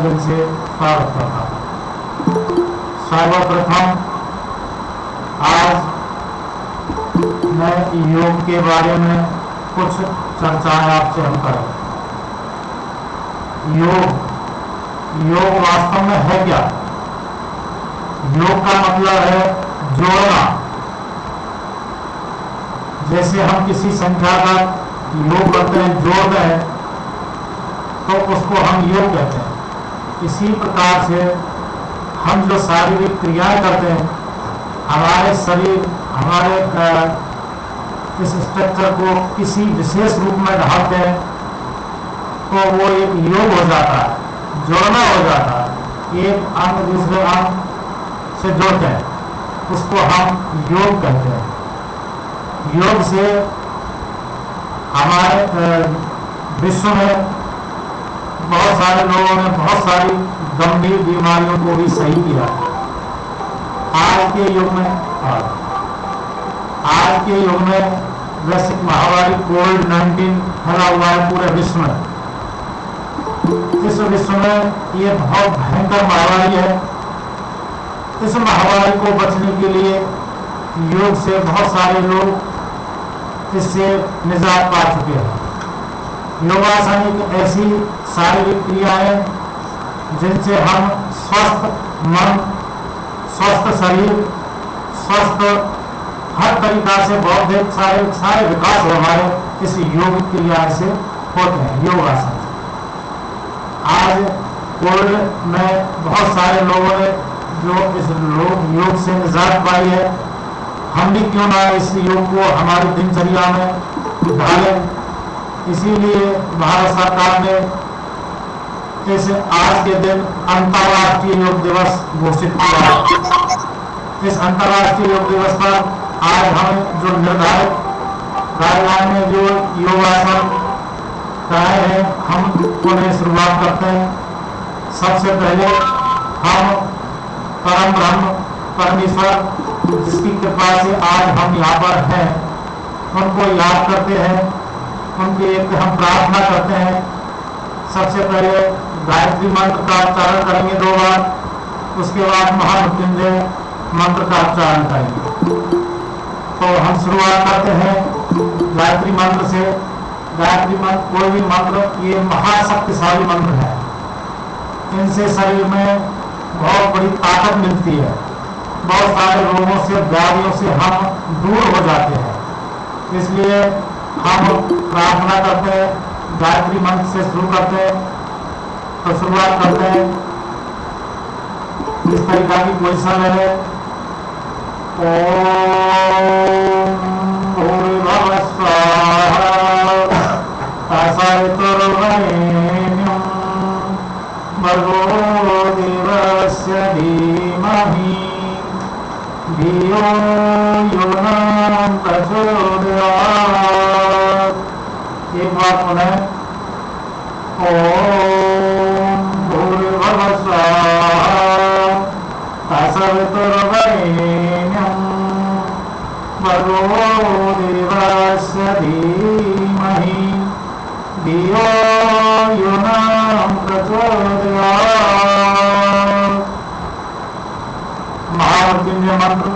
दिल से स्वागत करता हूँ। सर्वप्रथम आज मैं योग के बारे में कुछ चर्चाएं आपसे हम करें। योग वास्तव में है क्या? योग का मतलब है जोड़ना। जैसे हम किसी संख्या का योग करते हैं, जोड़ते हैं, तो उसको हम योग कहते हैं। इसी प्रकार से हम जो शारीरिक क्रियाएं करते हैं, हमारे शरीर, हमारे इस स्ट्रक्चर को किसी विशेष रूप में ढालते हैं, तो वो एक योग हो जाता है, जोड़ना हो जाता है। एक अंग दूसरे अंग से जोड़ते हैं, उसको हम योग कहते हैं। योग से हमारे विश्व में बहुत सारे लोगों ने बहुत सारी गंभीर बीमारियों को भी सही किया। आज के युग में वैश्विक महामारी कोविड-19 फैला हुआ है पूरे विश्व में। इस विश्व में ये बहुत भयंकर महामारी है। इस महामारी को बचने के लिए योग से बहुत सारे लोग इससे निजात पा चुके हैं। योगासन एक ऐसी शारीरिक क्रिया है जिनसे हम स्वस्थ मन, स्वस्थ शरीर, स्वस्थ हर तरीका से बौद्धिक सारे विकास हमारे इस योग क्रिया से होते हैं, योगासन। आज कोविड में बहुत सारे लोगों ने जो इस योग से निजात पाई है, हम भी क्यों ना इस योग को हमारी दिनचर्या में ढालें। इसीलिए भारत सरकार ने इस आज के दिन अंतर्राष्ट्रीय योग दिवस घोषित किया है। इस अंतर्राष्ट्रीय योग दिवस पर आज हम जो निर्धारित गाइडलाइन में जो योगासन कराए हैं, हम उन्हें शुरुआत करते हैं। सबसे पहले हम परम ब्रह्म परमेश्वर, जिसकी कृपा से आज हम यहाँ पर हैं, उनको याद करते हैं, उनकी एक हम प्रार्थना करते हैं। सबसे पहले गायत्री मंत्र का उच्चारण करेंगे 2 बार, उसके बाद महामृत्युंजय मंत्र का उच्चारण करेंगे। तो हम शुरुआत करते हैं गायत्री मंत्र से। गायत्री मंत्र, कोई भी मंत्र, ये महाशक्तिशाली मंत्र है। इनसे शरीर में बहुत बड़ी ताकत मिलती है। बहुत सारे रोगों से, व्याधियों से हम दूर हो जाते हैं। इसलिए हम प्रार्थना करते हैं, गायत्री मंत्र से शुरू करते हैं। तो शुरुआत करते हैं, इस तरीका की पोजीशन है। ओम भूर्भुवः स्वः तत्सवितुर्वरेण्यं भर्गो देवस्य धीमहि धियो यो न प्रचोदयात्। एक बार पुनः, ओम भूर्भुवः स्वः तत्सवितुर्वरेण्यं भर्गो देवस्य धीमहि धियो यो न प्रचोदयात्। महामृत्युंजय मंत्र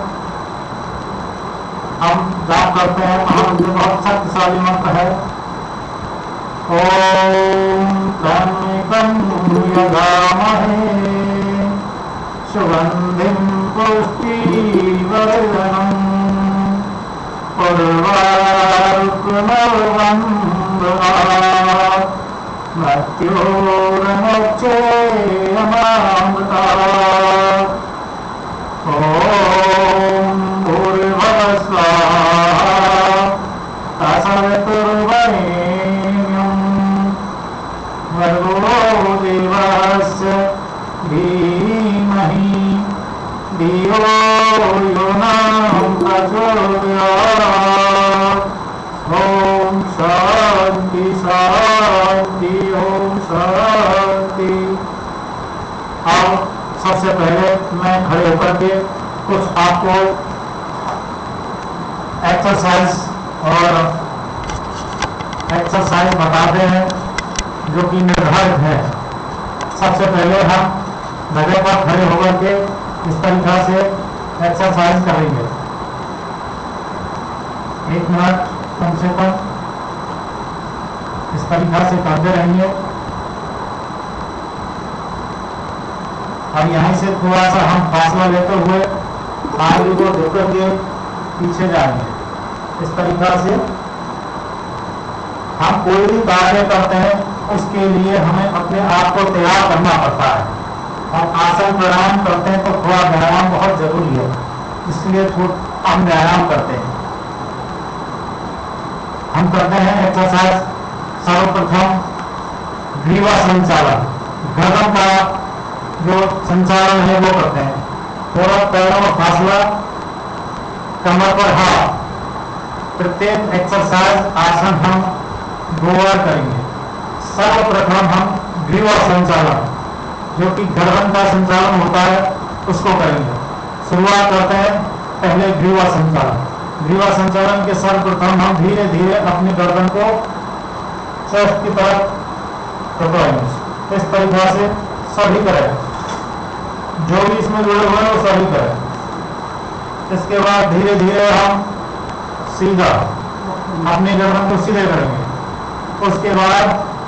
हम जाप करते हैं। महामृत्युंजय बहुत शक्तिशाली मंत्र है। ओम त्र्यंबकं यजामहे सुगंधिं पुष्टिवर्धनम् उर्वारुकमवन्दनात् मृत्योर्मुक्षे अमामृतात्। ओम भूर्भुवः स्वः तत्सवितुर्वरेण्यं भर्गो देवस्य धीमहि धियो यो न प्रचोदयात्। ओम शांति शांति, ओम शांति। अब सबसे पहले मैं खड़े होकर के कुछ आपको एक्सरसाइज बताते हैं जो कि निर्धारित है। सबसे पहले हम जगह पर खड़े होकर के इस तरीका से एक्सरसाइज करेंगे। 1 मिनट कम से कम इस तरीका से करते रहेंगे। अब यहीं से थोड़ा सा हम फासला लेते हुए आगे को देखकर के पीछे जाएंगे। इस तरीका से हम कोई भी कार्य करते हैं उसके लिए हमें अपने आप को तैयार करना पड़ता है, और आसन प्राणायाम करते हैं तो थोड़ा व्यायाम बहुत जरूरी है, इसलिए हम व्यायाम करते हैं। हम करते हैं एक्सरसाइज। सर्वप्रथम ग्रीवा संचालन, गर्दन का जो संचालन है वो करते हैं। थोड़ा पैरों में फासला, कमर पर हाथ। प्रत्येक एक्सरसाइज आसन हम 2 बार करेंगे। सर्वप्रथम हम ग्रीवा संचालन, जो कि गर्दन का संचालन होता है, उसको करेंगे। शुरुआत करते हैं पहले ग्रीवा संचालन। ग्रीवा संचालन के सर्वप्रथम हम धीरे धीरे अपनी गर्दन को चेस्ट की तरफ पकड़ेंगे। इस तरीका से सभी करें, जो भी इसमें जुड़े हुए हैं वो सभी करें। इसके बाद धीरे धीरे हम सीधा अपनी गर्दन को सीधे करेंगे। उसके बाद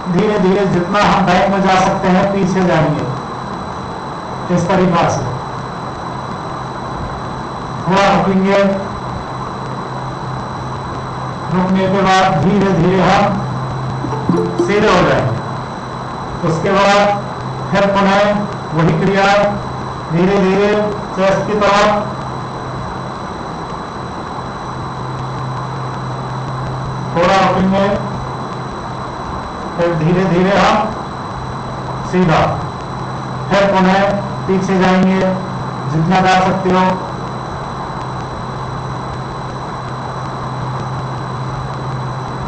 धीरे धीरे जितना हम बैक में जा सकते हैं पीछे जाएंगे। इस तरीका से थोड़ा रुकेंगे। रुकने के बाद धीरे धीरे हम सीधे हो जाएंगे। उसके बाद फिर पुनः वही क्रिया धीरे धीरे चेस्ट की तरफ, थोड़ा रुकेंगे, फिर धीरे धीरे हम सीधा, फिर पुनः पीछे जाएंगे जितना जा सकते हो।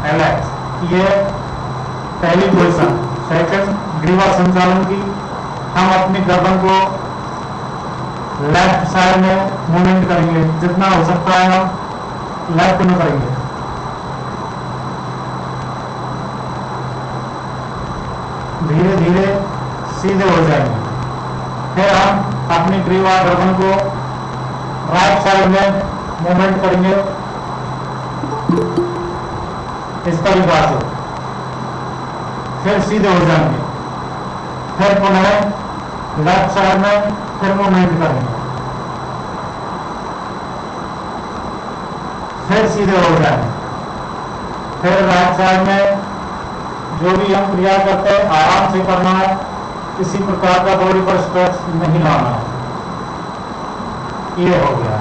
रिलैक्स। ये पहली पोजीशन। सेकंड ग्रीवा संचालन की, हम अपनी गर्दन को लेफ्ट साइड में मूवमेंट करेंगे, जितना हो सकता है हम लेफ्ट में करेंगे। धीरे धीरे सीधे हो जाएंगे। फिर हम अपनी ग्रीवा गर्दन को राइट साइड में मूवमेंट करेंगे इस तरीका से, फिर सीधे हो जाएंगे। फिर पुनः लेफ्ट साइड में फिर मूवमेंट करेंगे, फिर सीधे हो जाएंगे। फिर राइट साइड में जो भी हम क्रिया करते हैं आराम से करना है, किसी प्रकार का बॉडी पर स्ट्रेस नहीं लाना है। ये हो गया।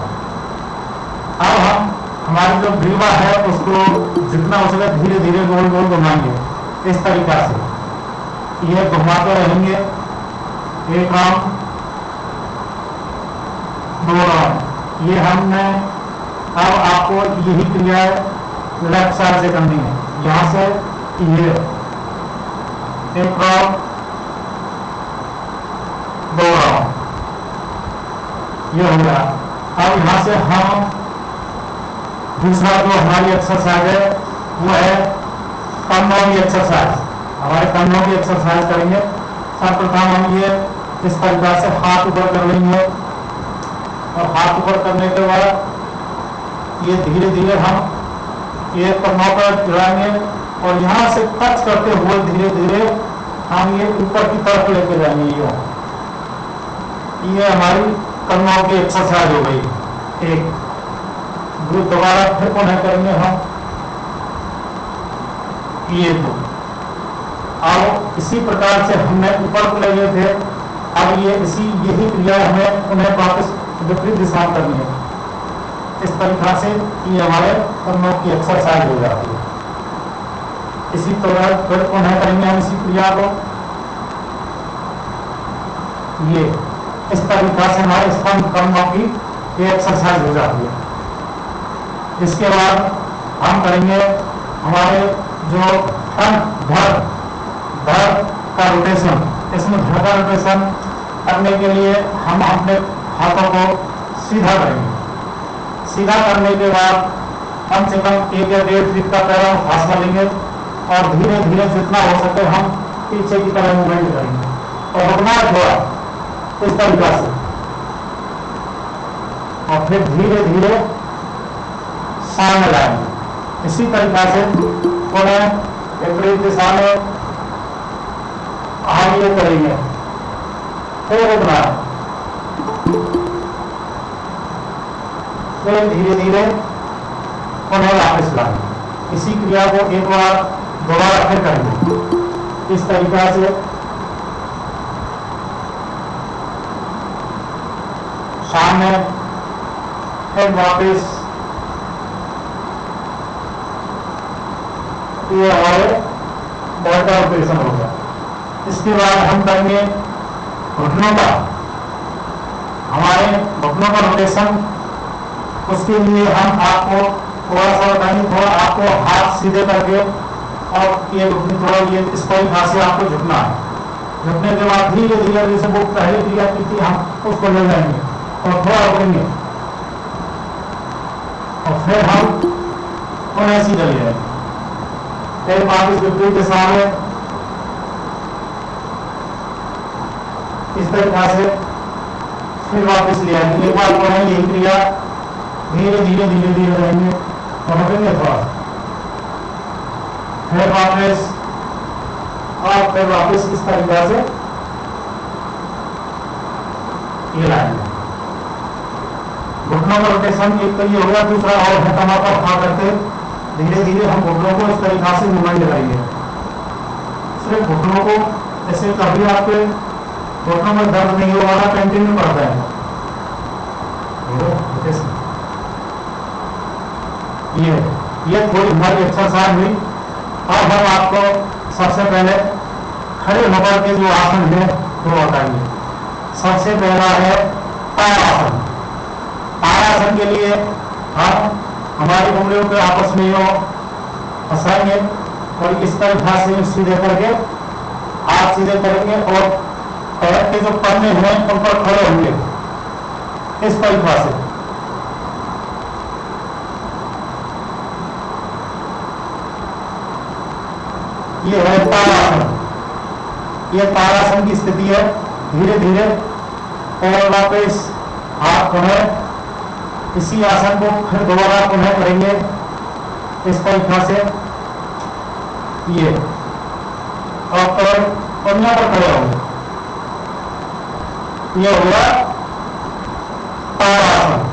अब हम हमारी जो ग्रीवा है उसको जितना हो सके धीरे धीरे गोल गोल घुमाएंगे इस तरीका से। ये घुमाते रहेंगे, 1 राउंड 2 राउंड। ये हमने अब आपको यही क्रिया लेफ्ट साइड से करनी है। यहां से ये 1 राउंड 2 राउंड, ये हो गया। अब यहां से हम दूसरा जो हमारी एक्सरसाइज है वो है कमरों की एक्सरसाइज। हमारे कमरों की एक्सरसाइज करेंगे। सर्वप्रथम हम ये इस तरीका से हाथ ऊपर कर लेंगे, और हाथ ऊपर करने के बाद ये धीरे धीरे हम ये कमरों पर चढ़ाएंगे, और यहाँ से टच करते हुए धीरे धीरे हम ये ऊपर की तरफ लेके जाएंगे। ये हमारी कमरों की एक्सरसाइज हो गई। एक दोबारा फिर पुनः करेंगे हम ये 2। अब इसी प्रकार से हमने ऊपर को ले गए थे, अब ये यही क्रिया हमें उन्हें वापस विपरीत दिशा में करनी है। इस तरीका से ये हमारे कमरों की एक्सरसाइज हो जाती है। इसी तरह फिर पुनः करेंगे हम इसी क्रिया को। ये इस तरीका से हमारे स्तंभ कमरों की ये एक्सरसाइज हो जाती है। इसके बाद हम करेंगे हमारे जो धड़ का रोटेशन। इसमें धड़ का रोटेशन करने के लिए हम अपने हाथों को सीधा करेंगे। सीधा करने के बाद कम से कम 1 या 1.5 फीट का पैरों में फासला लेंगे, और धीरे धीरे जितना हो सके हम पीछे की तरफ मूवमेंट करेंगे। और रुकना है थोड़ा, इस तरीका से, और फिर धीरे धीरे सामने लाएंगे। इसी तरीका से पुनः विपरीत दिशा में हम ये करेंगे, फिर रुकना, फिर धीरे धीरे पुनः वापस लाएंगे। इसी क्रिया को एक बार दोबारा फिर करेंगे। इस तरीका से सामने, फिर वापस, ये हमारे डेल्टा ऑपरेशन हो गया। इसके बाद हम करेंगे घुटनों का, हमारे घुटनों का रोटेशन। उसके लिए हम आपको थोड़ा सा बताएंगे, थोड़ा आपको हाथ सीधे करके और ये थोड़ा ये इस तरीके से आपको झुकना है। झुकने के बाद धीरे धीरे जैसे वो पहले क्रिया की थी हम उसको ले जाएंगे और थोड़ा रुकेंगे और फिर हम पुनः सीधे ले जाएंगे। फिर वापस विपरीत दिशा में इस तरीके से फिर वापस ले आएंगे। एक बार पुनः यही क्रिया धीरे धीरे धीरे धीरे रहेंगे और रुकेंगे थोड़ा, फिर वापस और फिर वापस इस तरीके से ये लाएंगे। घुटनों का रोटेशन एक तो ये होगा, दूसरा और घटना पर खा करके धीरे धीरे हम घुटनों को इस तरीके से मूवमेंट लगाएंगे। सिर्फ घुटनों को, जैसे कभी आपके घुटनों में दर्द नहीं होगा, कंटिन्यू करता है ये थोड़ी हमारी एक्सरसाइज हुई। अब हम आपको सबसे पहले खड़े होकर के जो आसन है वो बताएंगे। सबसे पहला है ताड़ासन। ताड़ासन के लिए हम हमारी उंगलियों के आपस में यो फंसाएंगे और इस तरह से सीधे करके हाथ सीधे करेंगे और पैर के जो पन्ने हैं उन पर खड़े होंगे इस तरीका से। ये है ताड़ासन। ये ताड़ासन की स्थिति है। धीरे धीरे और वापस हाथ पुनः इसी आसन को फिर दोबारा पुनः करेंगे इस तरीका से। ये और पैर पन्नों पर खड़े होंगे। ये हुआ ताड़ासन।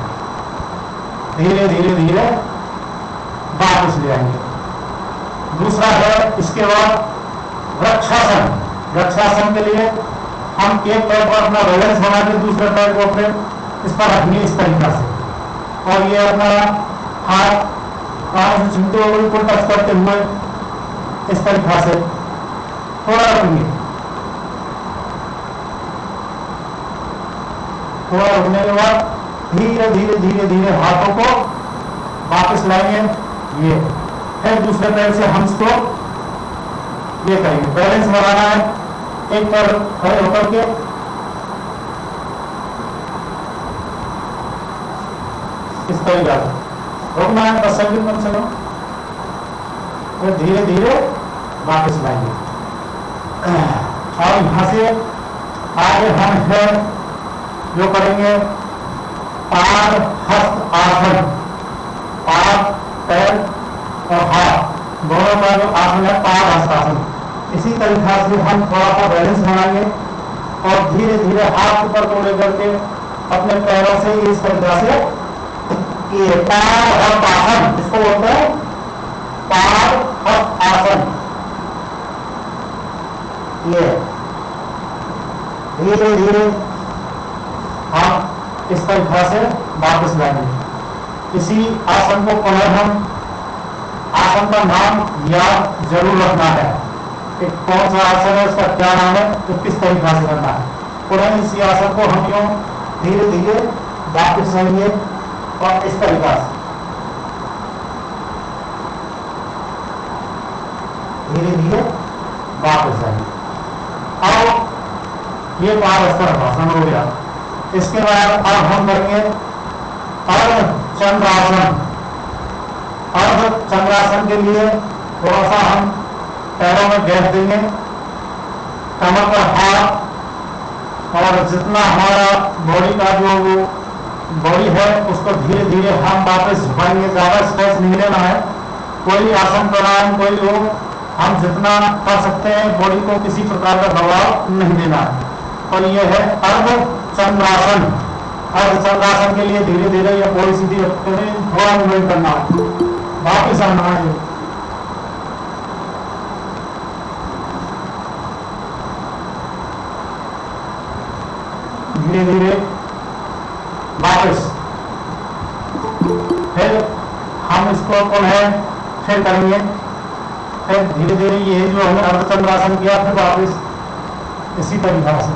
धीरे धीरे धीरे वापस ले आएंगे। दूसरा है इसके बाद वृक्षासन। वृक्षासन के लिए हम एक पैर पर अपना बैलेंस बना के दूसरे पैर को फिर इस पर रखेंगे इस तरीका से, और ये अपना हाथ कान से छूते हुए को टच करते हुए इस तरीका से थोड़ा रखेंगे। थोड़ा रुकने के बाद धीरे धीरे धीरे धीरे हाथों को वापस लाएंगे। ये फिर दूसरे पैर से हम इसको ये करेंगे। बैलेंस बनाना है, एक पैर खड़े होकर के इस तरीके से रुकना है 10 सेकंड कम से कम, फिर धीरे धीरे वापस लाएंगे। और यहां से आगे हम फिर जो करेंगे पाद हस्त आसन। पाद, पैर और हाथ दोनों का जो आसन है पाद हस्त आसन। इसी तरीके से हम थोड़ा सा बैलेंस बनाएंगे और धीरे धीरे हाथ ऊपर को लेकर के अपने पैरों से इस तरीके से ये पाद हस्त आसन, इसको बोलते हैं पाद हस्त आसन। ये धीरे धीरे हम इस तरीके से वापस लाएंगे। इसी आसन को पुनः हम आसन का नाम याद जरूर रखना है कि कौन सा आसन है, उसका क्या नाम है, तो किस तरीके से करना है। पुनः इसी आसन को हम यूं धीरे धीरे वापस आएंगे और इस तरीका से धीरे धीरे वापस आएंगे। अब ये पादहस्तासन हो गया। इसके बाद अब हम करेंगे अर्धचंद्रासन। अर्धचंद्रासन के लिए थोड़ा सा हम पैरों में गैप देंगे, कमर पर हाथ और जितना हमारा बॉडी का जो वो बॉडी है उसको धीरे धीरे हम वापस झुकाएंगे। ज़्यादा स्ट्रेस नहीं लेना है। कोई आसन प्राणायाम कोई हो, हम जितना कर सकते हैं बॉडी को किसी प्रकार का दबाव नहीं देना है। और ये है अर्ध चंद्रासन। अर्ध चंद्रासन के लिए धीरे धीरे या बॉडी सीधी रखते हुए थोड़ा मूवमेंट करना है, वापिस आना है। धीरे धीरे वापस, फिर हम इसको फिर करेंगे। फिर धीरे धीरे ये जो हमने अर्धचंद्रासन किया फिर वापस इसी तरीका से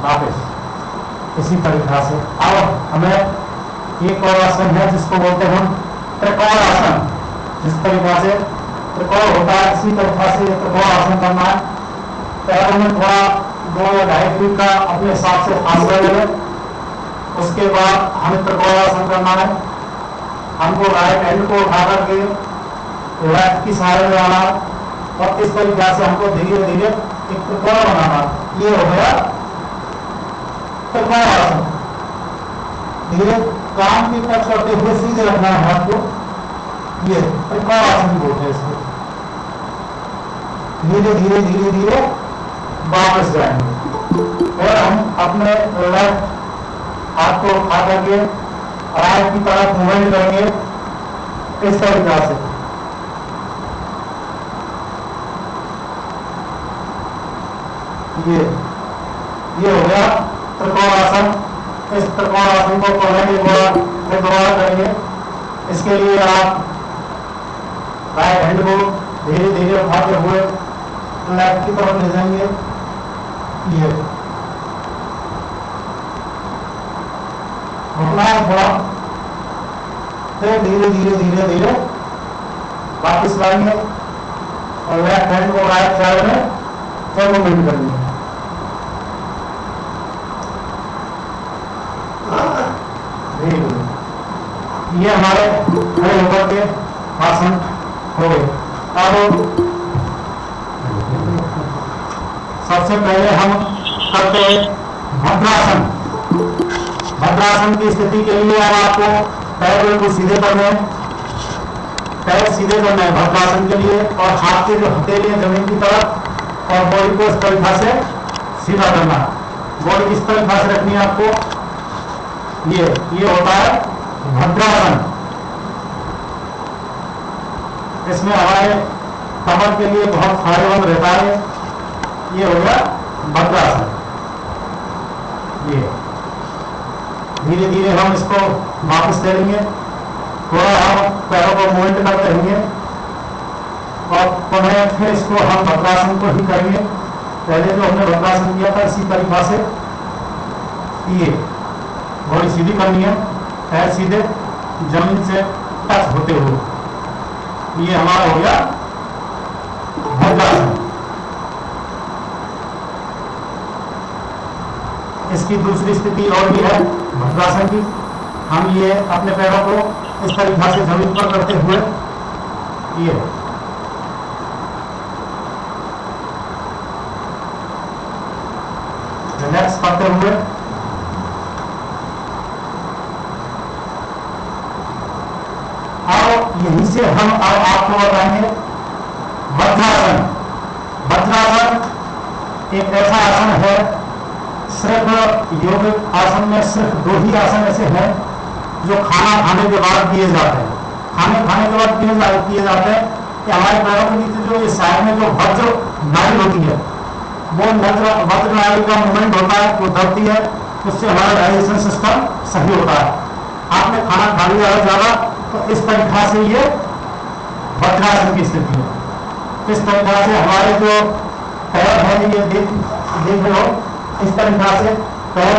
वापस इसी तरीका से। अब हमें एक और आसन है जिसको बोलते हैं हम त्रिकोण आसन। जिस तरीका से त्रिकोण होता है इसी तरीका से त्रिकोण आसन करना है। पैरों में थोड़ा 2 या 2.5 फीट का अपने हिसाब से फासला ले लें। उसके बाद हमें त्रिकोण आसन करना है। हमको राइट हैंड को उठा करके लेफ्ट की सहारे में आना और इस तरीके से हमको धीरे धीरे एक त्रिकोण बनाना। ये हो गया त्रिकोण आसन। धीरे काम की टच करते हुए सीधे रखना है हाथ को। ये त्रिकोण आसन बोलते हैं इसको। धीरे धीरे धीरे धीरे वापस जाएंगे। फिर हम अपने लेफ्ट हाथ को उठा करके राइट की तरफ मूवमेंट करेंगे इस तरीका से। ये हो गया त्रिकोण आसन। इस त्रिकोण आसन को करने के बाद फिर दोबारा करेंगे। इसके लिए आप राइट हैंड को धीरे धीरे उठाते हुए लेफ्ट की तरफ ले जाएंगे। ये रुकना है थोड़ा, फिर धीरे धीरे धीरे धीरे वापस लाएंगे और लेफ्ट हैंड को राइट साइड में फिर मूवमेंट करेंगे। ये हमारे खड़े होकर के आसन हो गए। अब सबसे पहले हम करते हैं भद्रासन। भद्रासन की स्थिति के लिए अब आपको पैर को सीधे करने हैं, पैर सीधे करना है भद्रासन के लिए। और हाथ के जो हथेली है जमीन की तरफ और बॉडी को इस तरीका से सीधा करना है। बॉडी किस तरीका से रखनी है आपको, ये होता है भद्रासन। इसमें हमारे कमर के लिए बहुत फायदेमंद रहता है। ये हो गया भद्रासन। ये धीरे धीरे हम इसको वापस ले लेंगे। थोड़ा हम पैरों को मूवमेंट करते रहेंगे और पुनः फिर इसको हम भद्रासन को ही करेंगे। पहले जो हमने भद्रासन किया था इसी तरीका से ये बॉडी सीधी करनी है, पैर सीधे जमीन से टच होते हुए। ये हमारा हो गया भद्रासन। इसकी दूसरी स्थिति और भी है भद्रासन की। हम ये अपने पैरों को इस तरीका से जमीन पर करते हुए ये रिलैक्स करते हुए अब यहीं से हम अब आपको बताएंगे वज्रासन। वज्रासन एक ऐसा आसन है, सिर्फ योग आसन में सिर्फ 2 ही आसन ऐसे हैं जो खाना खाने के बाद किए जाते हैं। खाने के बाद किए जाते हैं कि हमारे पैरों के नीचे जो ये साइड में जो वज्र नाड़ी होती है वो वज्र नाड़ी का मूवमेंट होता है, वो दबती है, उससे हमारा डाइजेशन सिस्टम सही होता है। आपने खाना खा लिया है ज्यादा तो इस तरीका से ये वज्रासन की स्थिति है। इस तरीका से हमारे जो पैर है ये देख रहे हो, इस तरीका से पैर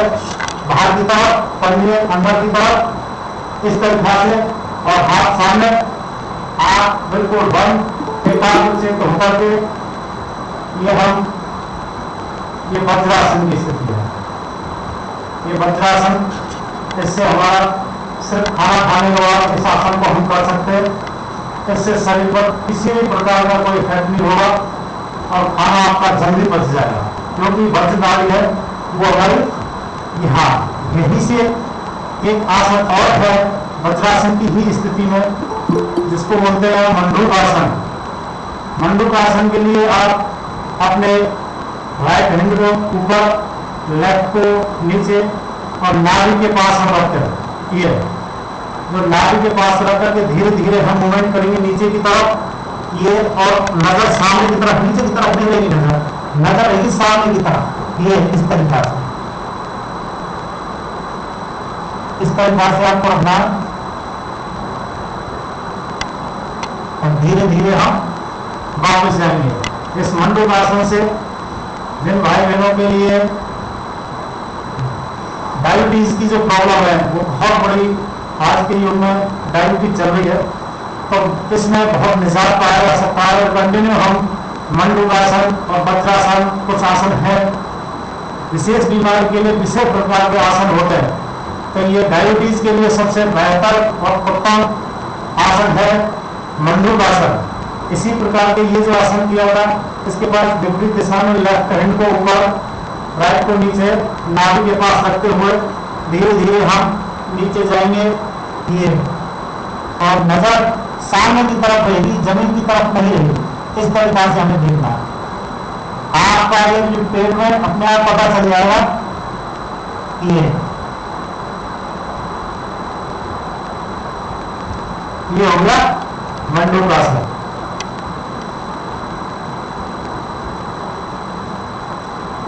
बाहर की तरफ, पंजे अंदर की तरफ इस तरीका से और हाथ सामने, आंख बिल्कुल बंद एकाग्र से होकर के ये वज्रासन की स्थिति है। ये वज्रासन, इससे हमारा सिर्फ खाना खाने के बाद इस आसन को हम कर सकते हैं। इससे शरीर पर किसी भी प्रकार का कोई इफेक्ट नहीं होगा और खाना आपका जल्दी पच जाएगा, क्योंकि वज्र नाड़ी है वो हमारी यहाँ यहीं से एक आसन और है वज्रासन की ही स्थिति में, जिसको बोलते हैं मंडूक आसन। मंडूक आसन के लिए आप अपने राइट हैंड को ऊपर, लेफ्ट को नीचे और नाभि के पास हम रखते हैं। ये जो नाभि के पास रख करके धीरे धीरे हम मूवमेंट करेंगे नीचे की तरफ, ये और नजर सामने की तरफ, नीचे की तरफ नहीं रहेगी नजर रहेगी सामने की तरफ। ये इस तरीका से, इस तरीका से आपको रखना, और धीरे धीरे हम वापस जाएंगे। इस मंडूक आसन से जिन भाई बहनों के लिए डायबिटीज की जो प्रॉब्लम है वो बहुत बड़ी आज के युग में डायबिटीज चल रही है, तो इसमें बहुत निजात पाया जा सकता है। और कंटिन्यू हम मंडूक आसन और वज्रासन, कुछ आसन है विशेष बीमारी के लिए विशेष प्रकार के आसन होते हैं, तो ये डायबिटीज के लिए सबसे बेहतर और उत्तम आसन है मंडूक आसन। इसी प्रकार के ये जो आसन किया होगा, इसके बाद विपरीत दिशा में लेफ्ट हैंड को ऊपर, राइट को नीचे, नाभि के पास रखते हुए धीरे धीरे हम नीचे जाएंगे। ये और नजर सामने की तरफ रहेगी, जमीन की तरफ नहीं रहेगी। इस तरीका से हमें देखना है। आपका ये पेट में अपने आप पता चल जाएगा। ये हो गया मंडूक आसन।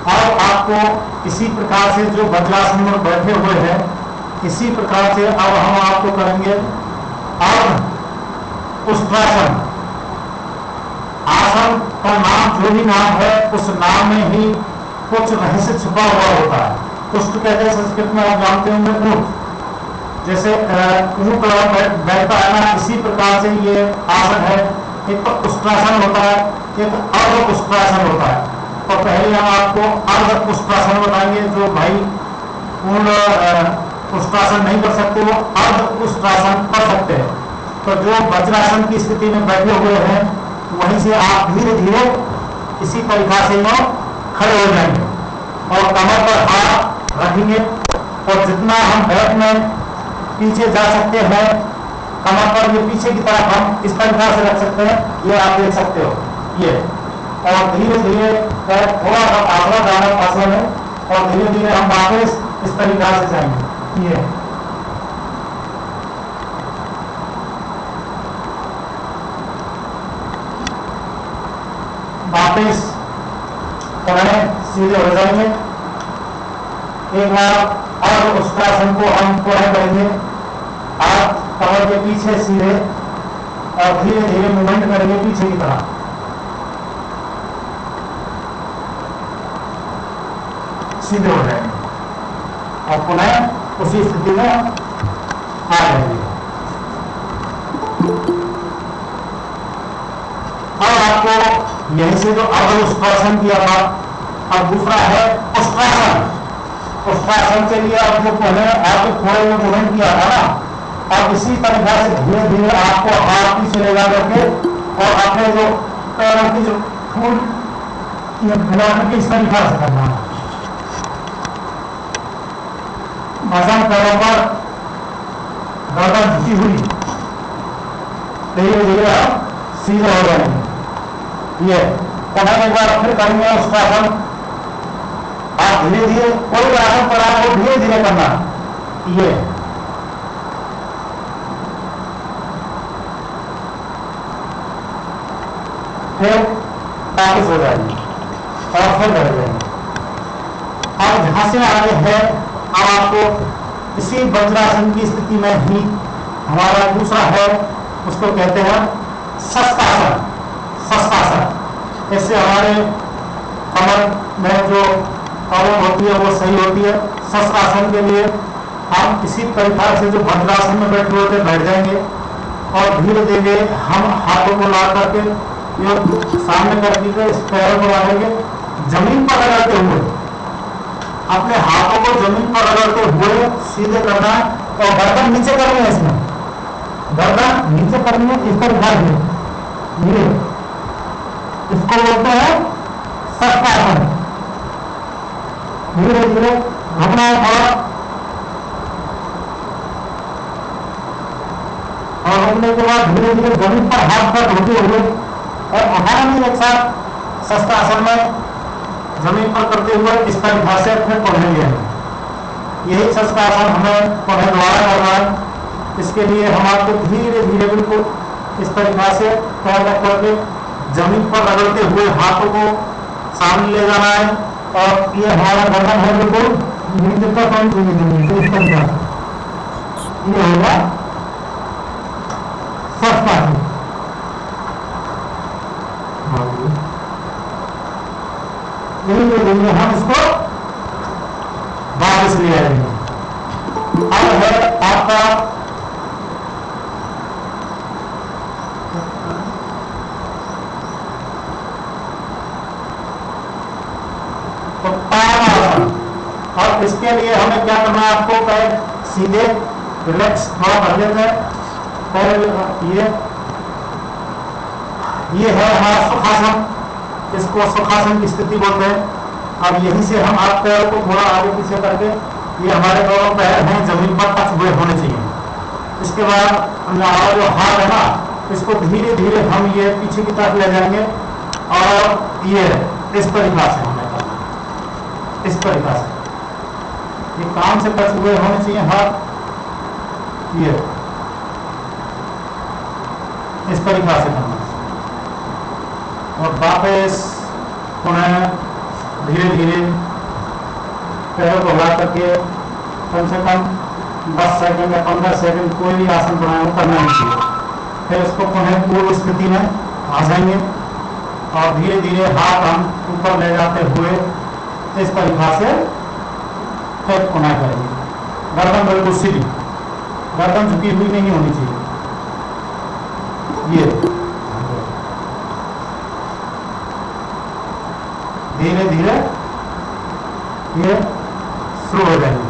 और आपको इसी प्रकार से जो वज्रासन में बैठे हुए हैं, इसी प्रकार से अब हम आपको करेंगे अब उष्ट्रासन। आसन का नाम जो भी नाम है, उस नाम में ही कुछ रहस्य छुपा हुआ होता है। उष्ट कहते हैं संस्कृत में, आप जानते होंगे ऊंट, जैसे ऊंट बैठता है ना, इसी प्रकार से ये आसन है। एक तो उष्ट्रासन होता है, एक अर्ध उष्ट्रासन होता है। तो पहले हम आपको अर्ध उष्ट्रासन बताएंगे। जो भाई पूर्ण उष्ट्रासन नहीं कर सकते वो अर्ध उष्ट्रासन कर सकते हैं। तो जो वज्रासन की स्थिति में बैठे हुए हैं, वहीं से आप धीरे धीरे इसी तरीका से खड़े हो जाएंगे और कमर पर हाथ रखेंगे, और जितना हम बैठ में पीछे जा सकते हैं, कमर पर ये पीछे की तरफ हम इस तरीका से रख सकते हैं, ये आप देख सकते हो ये। और धीरे धीरे थोड़ा सा फासला जाना फासला में, और धीरे धीरे हम वापस इस तरीका से जाएंगे। ये वापस करें, सीधे हो जाएंगे। एक बार और उष्ट्रासन को हम पूरा करेंगे। हाथ कमर के पीछे सीधे, और धीरे धीरे मूवमेंट करेंगे पीछे की तरफ। सीधे हो जाएंगे और पुनः उसी स्थिति में आ जाएंगे। और आपको यहीं से जो अर्ध उष्ट्रासन किया था, अब दूसरा है उष्ट्रासन। उष्ट्रासन के लिए अब जो पहले आपको थोड़े में मूवमेंट किया था ना, अब इसी तरीका से धीरे धीरे आपको हाथ पीछे ले जा करके और अपने जो पैरों की जो फूल मिला करके इस तरीका से करना है। मजम पैरों पर गर्दन झुकी हुई, धीरे धीरे हम सीधे हो जाएंगे। ये पुनः एक बार फिर करेंगे उष्ट्रासन। आप धीरे धीरे कोई आसन पर आपको धीरे धीरे करना। ये फिर वापस हो जाएंगे और फिर बैठ जाएंगे। अब जहां से आगे है, अब आपको इसी वज्रासन की स्थिति में ही हमारा दूसरा है, उसको कहते हैं शस्त्रासन। शस्त्रासन, इससे हमारे कमर में जो प्रॉब्लम होती है वो सही होती है। शस्त्रासन के लिए हम इसी तरीका से जो वज्रासन में बैठे होते बैठ जाएंगे और धीरे धीरे हम हाथों को ला करके ये सामने कर दीजिए, इस पैरों को रखेंगे जमीन पर रगड़ते हुए, अपने हाथों को जमीन पर रगड़ते हुए सीधे करना है और गर्दन नीचे करनी है। इसमें गर्दन नीचे करनी है, इस पर घर ये इसको बोलते हैं षष्ठासन। धीरे धीरे घुटना थोड़ा और घूमने के बाद धीरे धीरे जमीन पर हाथ पर ढोते हुए और हमारा भी एक साथ षष्ठासन में जमीन पर करते हुए इस तरीका से अपने पढ़ेंगे। यही षष्ठासन हमें पढ़ने द्वारा करना है। इसके लिए हम आपको धीरे धीरे बिल्कुल इस तरीका से पैर रख करके जमीन पर रगड़ते हुए हाथों को सामने ले जाना है और ये हमारा गर्दन है बिल्कुल नीचे तक हम इस तरीका ये होगा षष्ठासन। यही हम इसको वापस ले आएंगे। अब है आपका और इसके लिए हमें क्या करना है, आपको पैर सीधे रिलैक्स थोड़ा कर लेते हैं। पैर ये है हमारा सुखासन, इसको सुखासन की स्थिति बोलते हैं। अब यहीं से हम आप पैर को थोड़ा आगे पीछे करके, ये हमारे दोनों पैर हैं जमीन पर टच हुए होने चाहिए। इसके बाद हमारा जो हाथ है ना, इसको धीरे धीरे हम ये पीछे की तरफ ले जाएंगे और ये इस तरीका से हमें इस तरीका से ये कान से टच हुए होने चाहिए हाथ, ये इस तरीका से करना और वापस पुनः धीरे धीरे पैरों को हिला करके कम से कम 10 सेकंड या 15 सेकंड कोई भी आसन प्राणायाम करना नहीं चाहिए। फिर इसको पुनः पूर्व स्थिति में आ जाएंगे और धीरे धीरे हाथ हम ऊपर ले जाते हुए इस तरीका से फिर पुनः करेंगे। गर्दन बिल्कुल सीधी, गर्दन झुकी हुई नहीं होनी चाहिए। ये धीरे धीरे ये शुरू हो जाएंगे।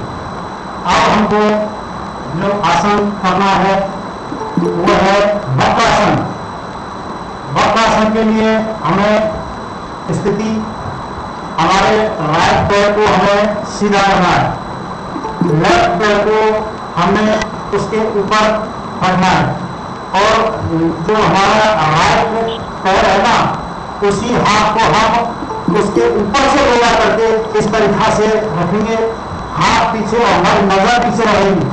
अब हमको जो आसन करना है वो है वक्रासन। वक्रासन के लिए हमें स्थिति हमारे राइट पैर को हमें सीधा करना है, लेफ्ट पैर को हमें उसके ऊपर रखना है और जो हमारा राइट पैर है ना, उसी हाथ को हम उसके ऊपर से लेगा करके इस तरीका से रखेंगे। हाथ पीछे और हमारी नजर पीछे रहेगी।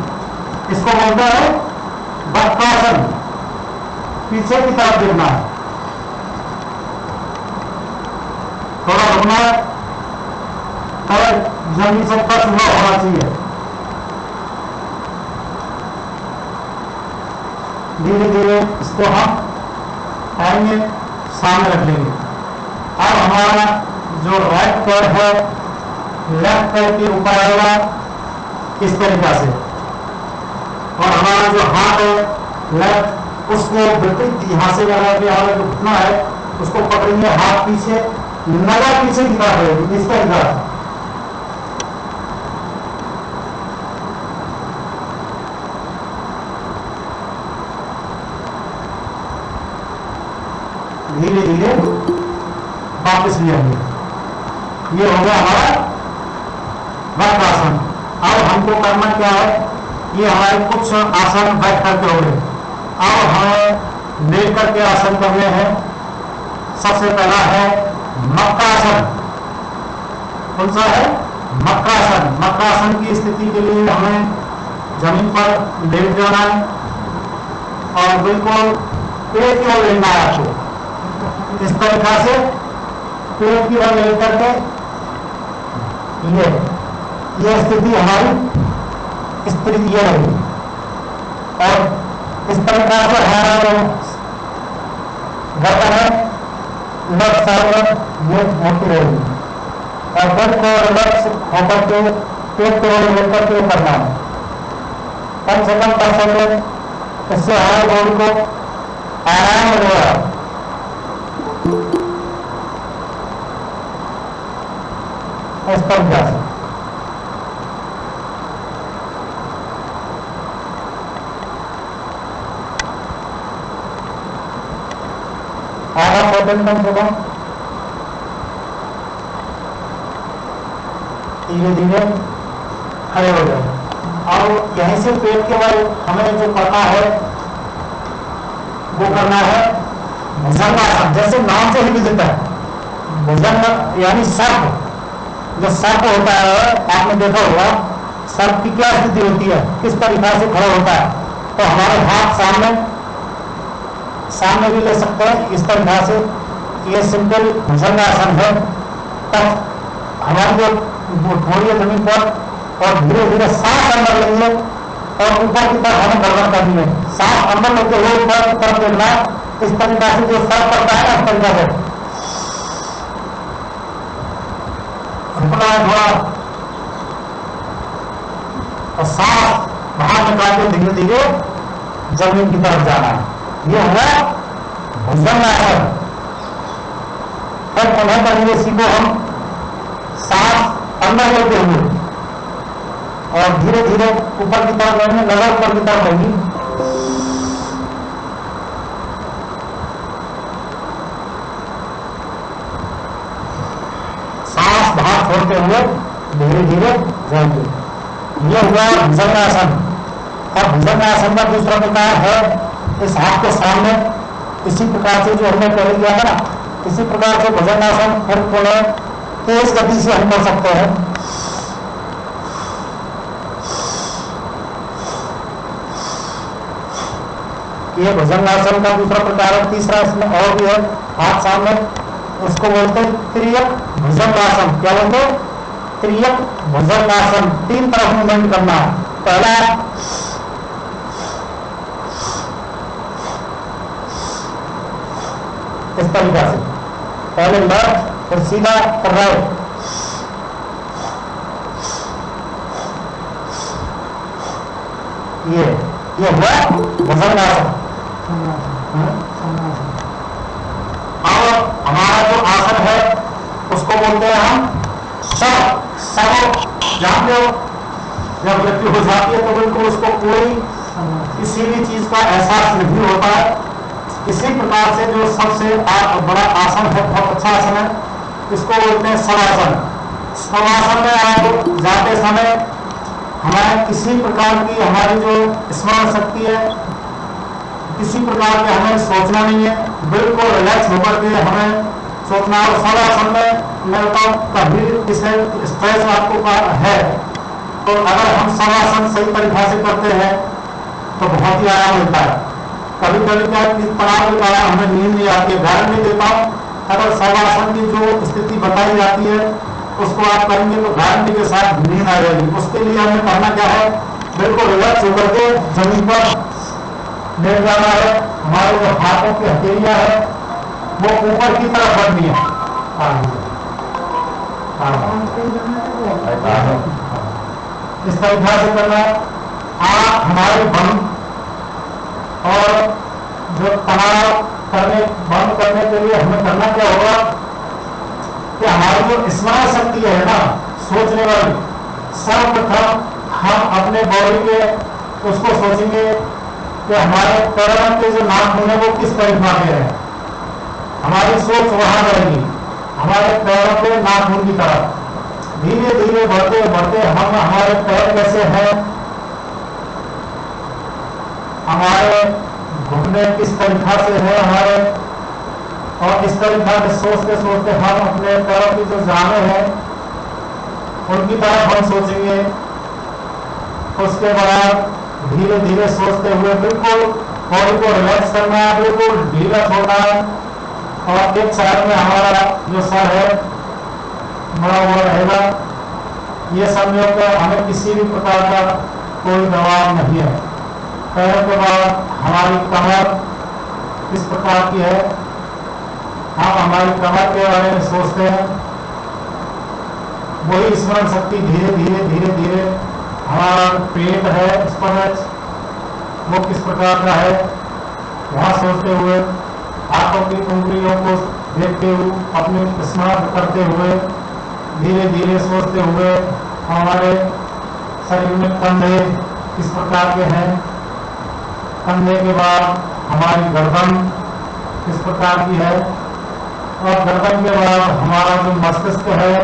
इसको बोलते हैं वक्रासन। पीछे की तरफ देखना है, थोड़ा रुकना है, पैर जमीन से टच हुआ होना चाहिए। धीरे धीरे इसको हम आएंगे, सामने रख लेंगे। अब हमारा जो राइट पैर है लेफ्ट पैर के ऊपर आएगा इस तरीका से और हमारा जो हाथ है लेफ्ट उसको बिल्कुल यहाँ से लगा के हमारा जो घुटना है उसको पकड़ेंगे। हाथ पीछे, नजर पीछे की तरफ रहेगी इस तरीका से। धीरे धीरे वापस ले आएंगे। ये हो गया हमारा वक्रासन। अब हमको करना क्या है, ये हमारे कुछ आसन बैठ करके हो गए। अब हमें लेट करके आसन करने हैं। सबसे पहला है मक्रासन। कौन सा है? मक्रासन। मक्रासन की स्थिति के लिए हमें जमीन पर लेट जाना है और बिल्कुल पेट की ओर लेना है आपको। इस तरीका से पेट की ओर ले करके ये स्थिति हमारी स्थिति ये रहेगी और इस तरीका से हमारा गर्दन है लेफ्ट साइड ये होती रहेगी और पेट को रिलैक्स होकर के पेट को लेकर के करना है। कम से कम 10 सेकंड। इससे हमारे बॉडी को आराम मिलेगा। इस तरीका से आधा पौधन कम से कम धीरे धीरे खड़े हो जाए। और यहीं से पेट के बल हमें जो करना है वो करना है भुजंगासन। जैसे नाम से ही विदित है, भुजंग यानी सर्प। जो सर्प होता है आपने देखा होगा, सर्प की क्या स्थिति होती है, किस तरीका से खड़ा होता है। तो हमारे हाथ सामने भी ले सकते हैं इस तरीका से, ये सिंपल भुजंगासन है। तब हमारी जो थोड़ी जमीन पर और धीरे धीरे सांस अंदर लेंगे और ऊपर की तरफ हमें गर्दन करनी है। सांस अंदर लेते हुए ऊपर की तरफ देखना, इस तरीका से जो सर पड़ता है इस तरीका से रुकना है थोड़ा, और सांस बाहर निकाल के धीरे धीरे जमीन की तरफ जाना है। ये हुआ भुजंगासन। तब पुनः करेंगे इसी को हम सांस अंदर लेते हुए और धीरे धीरे ऊपर की तरफ लेंगे, नजर ऊपर की तरफ लेंगी। सांस बाहर छोड़ते हुए धीरे धीरे जाएंगे। यह हुआ भुजंगासन। और भुजंगासन का दूसरा प्रकार है इस हाथ के सामने इसी प्रकार से जो हमने पहले किया था ना, इसी प्रकार से भुजंगासन फिर पुनः तेज गति से हम कर सकते हैं। ये भुजंगासन का दूसरा प्रकार है। तीसरा इसमें और भी है, हाथ सामने, उसको बोलते हैं त्रियक भुजंगासन। क्या बोलते हैं? त्रियक भुजंगासन। 3 तरफ मूवमेंट करना है। पहला इस तरीका से, पहले लेफ्ट फिर सीधा कर राइट। ये हुआ भुजंगासन। अब हमारा जो आसन है उसको बोलते हैं हम शव। जहां पे जब मृत्यु हो जाती है तो बिल्कुल उसको कोई किसी भी चीज का एहसास नहीं होता है। इसी प्रकार से जो सबसे बड़ा आसन है, बहुत अच्छा आसन है, इसको बोलते हैं शवासन। शवासन में आप जाते समय हमारे किसी प्रकार की हमारी जो स्मरण शक्ति है, किसी प्रकार के हमें सोचना नहीं है, बिल्कुल रिलैक्स होकर के हमें सोचना। और शवासन में मेरे को कभी किसी स्ट्रेस आपको है तो अगर हम शवासन सही तरीका से करते हैं तो बहुत ही आराम मिलता है। कभी कभी क्या तनाव के कारण हमें नींद नहीं आती है, उदाहरण नहीं देता हूँ। अगर शवासन की जो स्थिति बताई जाती है उसको आप करेंगे तो गारंटी के साथ नींद आ जाएगी। उसके लिए हमें करना क्या है, बिल्कुल रिलैक्स होकर के जमीन पर लेट जाना है। हमारे जो हाथों की हथेलियां है वो ऊपर की तरफ बढ़नी है। इस तरीका से करना। आप हमारे बंद और जो तनाव बंद करने के लिए हमें करना क्या होगा कि हमारी जो स्मरण शक्ति है ना, सोचने वाली, सर्वप्रथम हम अपने बॉडी के उसको सोचेंगे कि हमारे पैरों के जो नाखून है वो किस तरीका के है। हमारी सोच वहां रहेगी, हमारे पैरों के नाखून की तरफ। धीरे धीरे बढ़ते बढ़ते हम हमारे पैर कैसे हैं, हमारे घुटने किस तरीका से है हमारे, और इस तरीका से सोचते सोचते हम अपने पैरों की जो जाने हैं उनकी तरफ हम सोचेंगे। उसके बाद धीरे धीरे सोचते हुए बिल्कुल बॉडी को रिलैक्स करना है, बिल्कुल ढीला छोड़ना है। और एक साइड में हमारा जो सर है मुड़ा हुआ रहेगा। ये समझो कि हमें किसी भी प्रकार का कोई दबाव नहीं है। पैरों के बाद हमारी कमर किस प्रकार की है, हम हमारी कमर के बारे में सोचते हैं। वही स्मरण शक्ति धीरे धीरे धीरे धीरे हमारा पेट है स्टमच वो किस प्रकार का है वहां सोचते हुए, हाथों की उंगलियों को देखते हुए, अपनी स्मरण करते हुए, धीरे धीरे सोचते हुए हमारे शरीर में कंधे किस प्रकार के हैं। कंधे के बाद हमारी गर्दन, इस प्रकार की है। और गर्दन के बाद हमारा जो मस्तिष्क है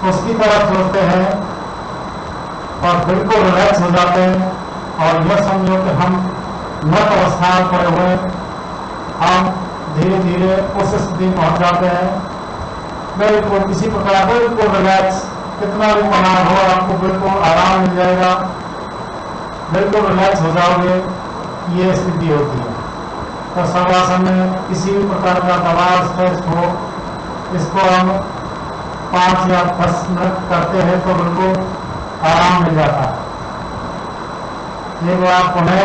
उसकी तरफ सोचते हैं और बिल्कुल रिलैक्स हो जाते हैं। और यह समझो कि हम मत अवस्था में पड़े हुए, हम धीरे धीरे उस स्थिति में पहुंच जाते हैं। बिल्कुल किसी प्रकार बिल्कुल रिलैक्स, कितना भी तनाव हो आपको बिल्कुल आराम मिल जाएगा, बिल्कुल रिलैक्स हो जाओगे, ये स्थिति होती है। तो शवासन में किसी भी प्रकार का दबाव स्ट्रेस हो, इसको हम 5 या 10 मिनट करते हैं तो बिल्कुल आराम मिल जाता है। एक बार पुनः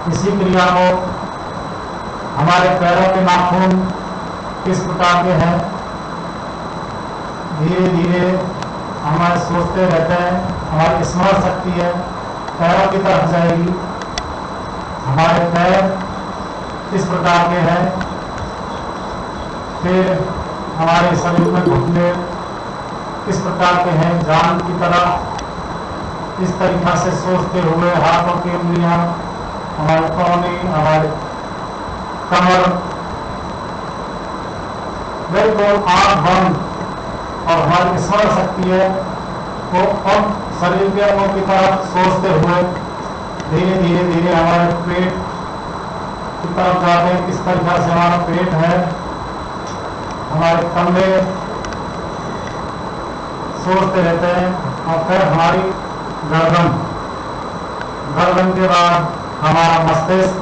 इसी क्रिया को हमारे पैरों के नाखून किस प्रकार के हैं, धीरे धीरे हमारे सोचते रहते हैं, हमारी स्मरण शक्ति है पैरों की तरफ जाएगी। हमारे पैर इस प्रकार के हैं, फिर हमारे शरीर में घुटने इस प्रकार के हैं, जान की तरफ इस तरीक़ा से सोचते हुए हाथों की उंगलियां, हमारे पौने, हमारे कमर, बिल्कुल आंख बंद, और हमारी स्मरण शक्ति है वो अब शरीर के अंगों की तरफ सोचते हुए धीरे धीरे धीरे हमारे पेट की तरफ जाते हैं। किस तरीक़ा से हमारा पेट है, हमारे कंधे सोचते रहते हैं। और फिर हमारी गर्दन, गर्दन के बाद हमारा मस्तिष्क,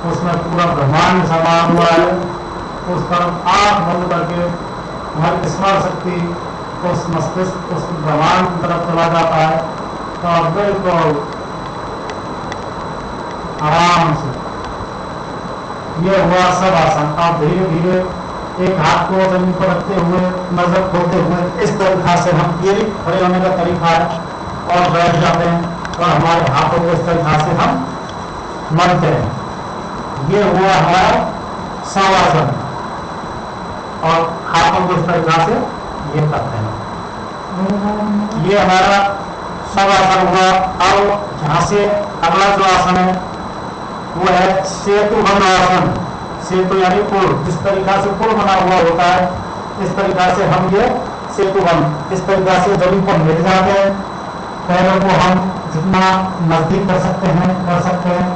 उसमें पूरा ब्रह्मांड समा हुआ है, उस तरफ आंख बंद करके हमारी स्मरण शक्ति उस मस्तिष्क, उस ब्रह्मांड की तरफ चला जाता है। तो बिल्कुल आराम से ये हुआ सब आसन। आप धीरे धीरे एक हाथ को जमीन पर रखते हुए, नजर खोलते हुए, इस तरीक़ा से हम, ये खड़े होने का तरीका है, और बैठ जाते हैं और हमारे हाथों को इस तरीक़ा से हम मलते हैं। ये हुआ हमारा शवासन, और हाथों को इस तरीक़ा से ये करते हैं। ये हमारा शवासन हुआ। अब यहाँ से अगला जो आसन है वो है सेतुबंध आसन। सेतु यानी पुल, जिस तरीक़ा से पुल बना हुआ होता है, इस तरीक़ा से हम ये सेतुबंध, इस तरीक़ा से जमीन पर लेट जाते हैं, पैरों को हम जितना नजदीक कर सकते हैं कर सकते हैं।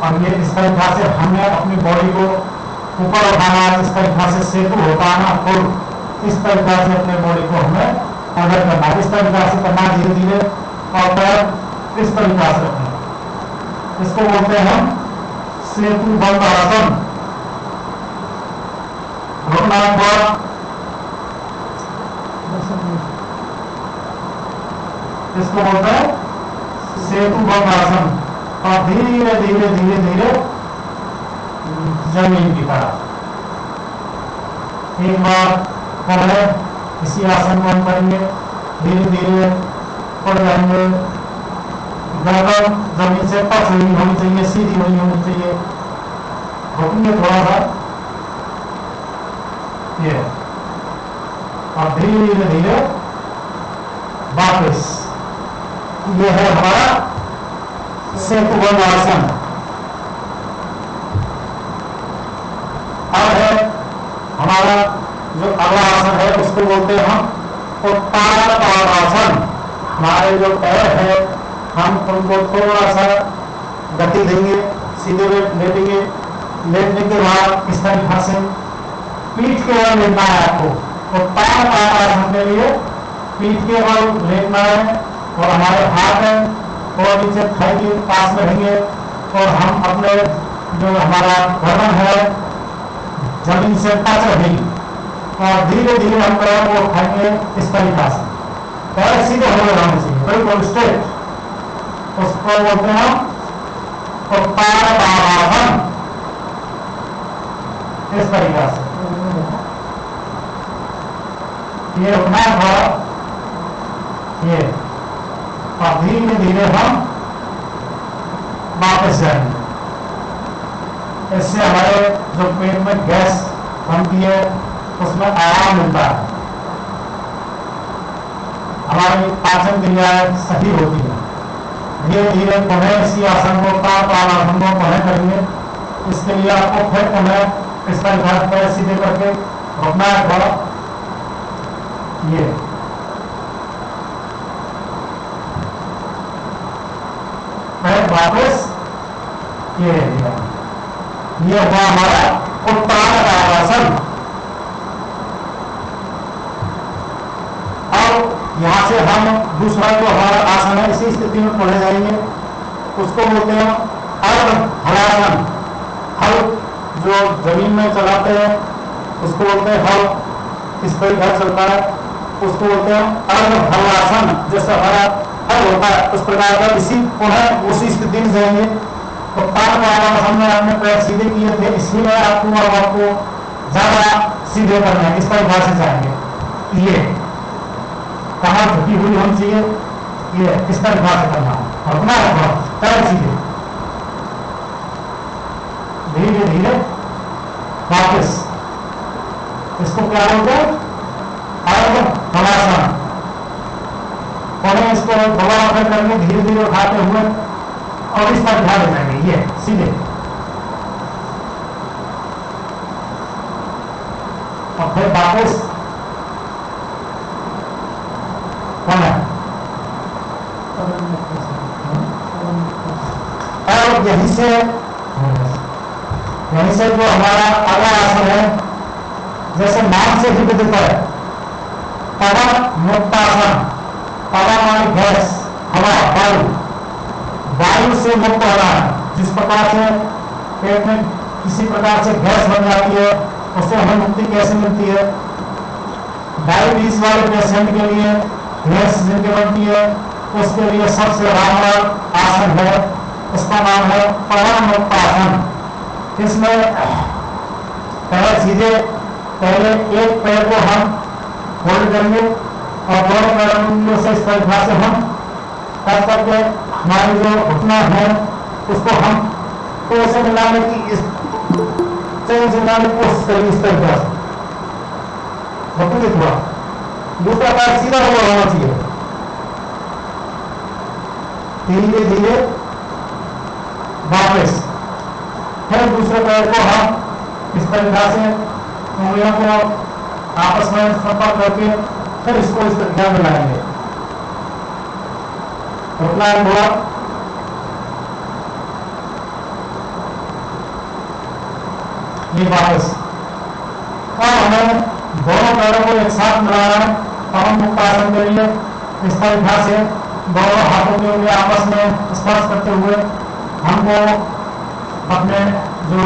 और ये इस तरीक़ा से हमें अपनी बॉडी को ऊपर उठाना है। इस तरीक़ा से सेतु होता है ना पुल, इस तरीक़ा से अपने बॉडी को हमें अंदर करना है। इस तरीक़ा से करना धीरे धीरे, और पैर इस तरीक़ा से रखना। इसको बोलते हैं हम सेतुबंध आसन। रुकना पर इसको बोलते हैं सेतुबंध आसन। और धीरे धीरे धीरे धीरे जमीन की तरफ एक बार पुनः इसी आसन को हम करेंगे, धीरे धीरे पड़ जाएंगे। गर्दन जमीन से टच हुई होनी चाहिए, सीधी हुई होनी चाहिए। रुकेंगे थोड़ा सा, ये, और धीरे धीरे वापस। ये है हमारा सेतुबंध आसन। अब है हमारा जो अगला आसन है, उसको बोलते हैं हम उत्तानपादासन। हमारे जो पैर है, हम उनको थोड़ा सा गति देंगे, सीधे लेटेंगे। लेटने के बाद इस तरीक़ा से पीठ के बल लेटना है आपको। उत्तानपादासन के लिए पीठ के बल लेटना है, और हमारे हाथ है और नीचे थाई के पास में रहेंगे, और हम अपने जो हमारा गर्दन है जमीन से टच रहेगी, और धीरे धीरे हम पैर को उठाएंगे इस तरीक़ा से। पैर सीधे होने रहने चाहिए, बिल्कुल स्ट्रेट। उसको बोलते हैं उत्तानपादासन। इस तरीक़ा से ये उठना था, ये, और धीरे धीरे हम वापस जाएंगे। इससे हमारे जो पेट में गैस बनती है उसमें आराम मिलता है, हमारी पाचन क्रिया सही होती है। धीरे धीरे पुनः इसी आसन को आसन को पुनः करेंगे। इसके लिए आपको फिर पुनः इस तरह पैर सीधे करके रुकना है थोड़ा, ये पैर वापस ये हुआ हमारा उत्तान आसन। यहां से हम दूसरा जो हमारा आसन है इसी स्थिति में पढ़े जाएंगे, उसको बोलते हैं अर्ध हलासन। हल जो जमीन में चलाते हैं उसको बोलते हैं हल, इस पर घर चलता है उसको बोलते हैं अर्ध हलासन। जैसे हमारा हल होता है उस प्रकार का इसी पुनः उसी स्थिति में जाएंगे। तो पान आसन में हमने पैर सीधे किए थे, इसीलिए आपको ज्यादा सीधे करना है, इस पर से जाएंगे। ये कहाँ झुकी हुई होनी चाहिए, ये किस तरह से करना है, रुकना है पैर सीधे, धीरे धीरे वापस। इसको क्या बोलते हैं, अर्ध हलासन। और इसको थोड़ा करके धीरे धीरे उठाते हुए और इस पर ध्यान देंगे, ये सीधे और फिर वापस और यहीं से जो हमारा अगला आसन है, जैसे नाम से ही विदित है, पवन मुक्तासन। पवन मानी गैस, हवा, वायु, वायु से मुक्त होना है। जिस प्रकार से पेट में किसी प्रकार से गैस बन जाती है, उससे हमें मुक्ति कैसे मिलती है। डायबिटीज वाले पेशेंट के लिए गैस जिनके बनती है, उसके लिए सबसे रामबाण आसन है, उसका नाम है पवन मुक्तासन। इसमें पैर सीधे, पहले एक पैर को हम होल्ड करेंगे और दोनों पैरों से इस तरह से हम कस करके हमारी जो घुटना है उसको हम तो से मिलाने की चैन से मिलाने की कोशिश करेंगे इस तरह से। थोड़ा दूसरा पैर सीधा हुआ होना चाहिए। धीरे धीरे वापस, फिर दूसरे पैर को हम इस तरह से उंगलियों को आपस में संपर्क करके फिर इसको इस तरह मिलाएंगे। रुकना है थोड़ा, ये वापस। और हमें दोनों पैरों को एक साथ मिलाना है पवन मुक्तासन के लिए। इस तरह से दोनों हाथों के उंगली आपस में स्पर्श करते हुए हमको अपने जो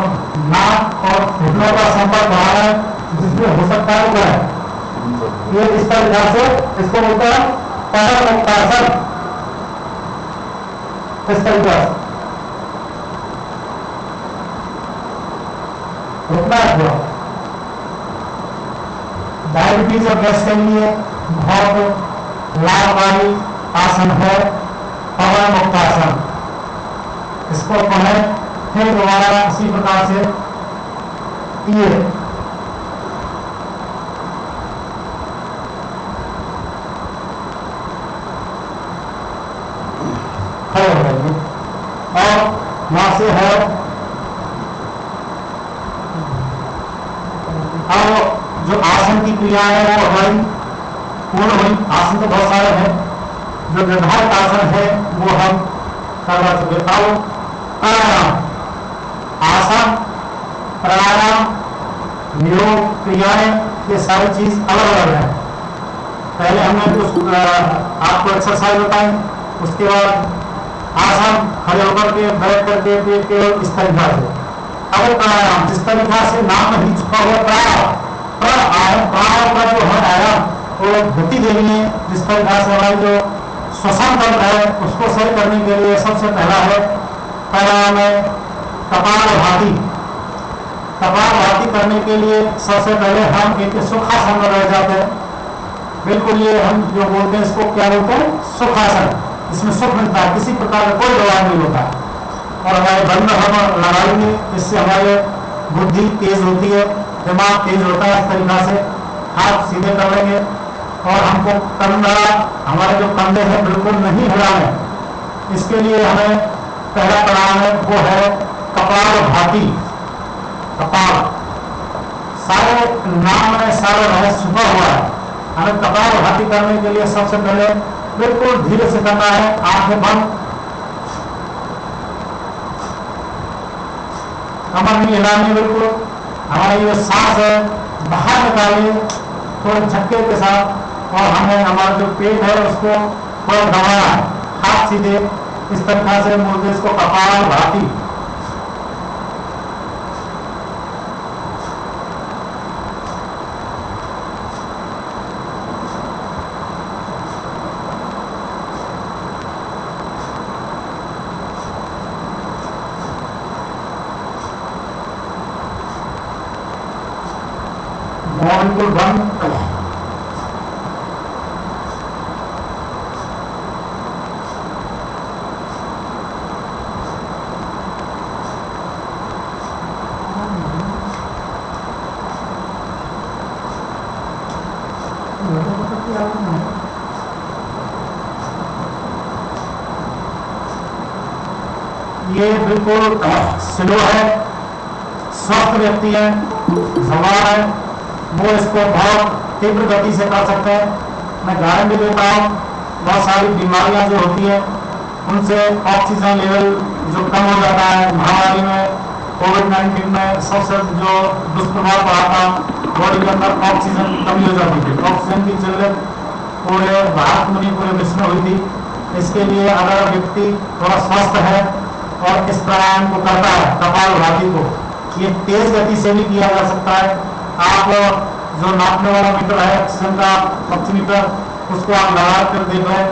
नाक और घुटनों का संपर्क बढ़ाना है, जिसमें हो सकता है वो है ये इस तरह से, इसको बोलते हैं पवन मुक्तासन। इस तरीके से रुकना है थोड़ा। डायबिटीज और गैस के लिए बहुत लाभकारी आसन है पवन मुक्तासन। इसको पढ़े फिर दोबारा इसी प्रकार से ये खड़े हो जाएंगे और वहां से है। अब जो आसन की क्रिया है वो हमारी पूर्ण हुई। आसन तो बहुत सारे हैं, जो निर्धारित आसन है वो हम करवा चुके। अब प्राणायाम, आसन, प्राणायाम, योग, क्रियाएं, ये सारी चीज अलग अलग है। पहले हमने कुछ आपको एक्सरसाइज बताई, उसके बाद आसन खड़े होकर के, बैठ करके, पेट के इस तरीका से। अब प्राणायाम, जिस तरीका से नाम नहीं चुका हुआ प्राणायाम का जो है आयाम वो गति देनी है। जिस तरीका से हमारी जो श्वसन तंत्र है उसको सही करने के लिए सबसे पहला है प्राणायाम है कपालभाति। कपालभाति करने के लिए सबसे पहले हम एक सुखासन में बैठ जाते हैं। बिल्कुल ये हम जो बोलते हैं इसको क्या बोलते हैं, सुखासन। इसमें सुख मिलता है, किसी प्रकार का कोई दबाव नहीं होता। और हमारे बंद हम लगाएंगे, इससे हमारे बुद्धि तेज होती है, दिमाग तेज होता है। इस तरीका से हाथ सीधे कर लेंगे और हमको कंधा, हमारे जो कंधे हैं बिल्कुल नहीं हिलाने, इसके लिए हमें पहला प्राणायाम है वो है कपालभाति। कपाल, सारे नाम में सारा रहस्य छुपा हुआ है। हमें कपालभाति करने के लिए सबसे पहले बिल्कुल धीरे से करना है, आंखें बंद, कमर नहीं हिलानी, बिल्कुल हमारी जो सांस है बाहर निकालिए थोड़े झटके के साथ, और हमें हमारा जो पेट है उसको थोड़ा दबाना है, हाथ सीधे इस तरह से बोलते इसको कपालभाति। बिल्कुल बंद, ये बिल्कुल स्लो है। स्वस्थ व्यक्ति है, जवान है, वो इसको बहुत तीव्र गति से कर सकते हैं। मैं गारंटी देता हूँ, बहुत सारी बीमारियां जो होती है उनसे ऑक्सीजन लेवल जो कम हो जाता है, महामारी में कोविड-19 में सबसे जो दुष्प्रभाव पड़ा था, बॉडी के अंदर ऑक्सीजन कमी हो जाती थी, ऑक्सीजन की जरूरत पूरे भारत में नहीं पूरे विश्व में हुई थी। इसके लिए अगर व्यक्ति थोड़ा स्वस्थ है और इस प्राणायाम को करता है, कपालभाति को, ये तेज गति से भी किया जा सकता है। आप जो नापने वाला मीटर है ऑक्सीजन का ऑक्सीमीटर, उसको आप लगा कर देख लें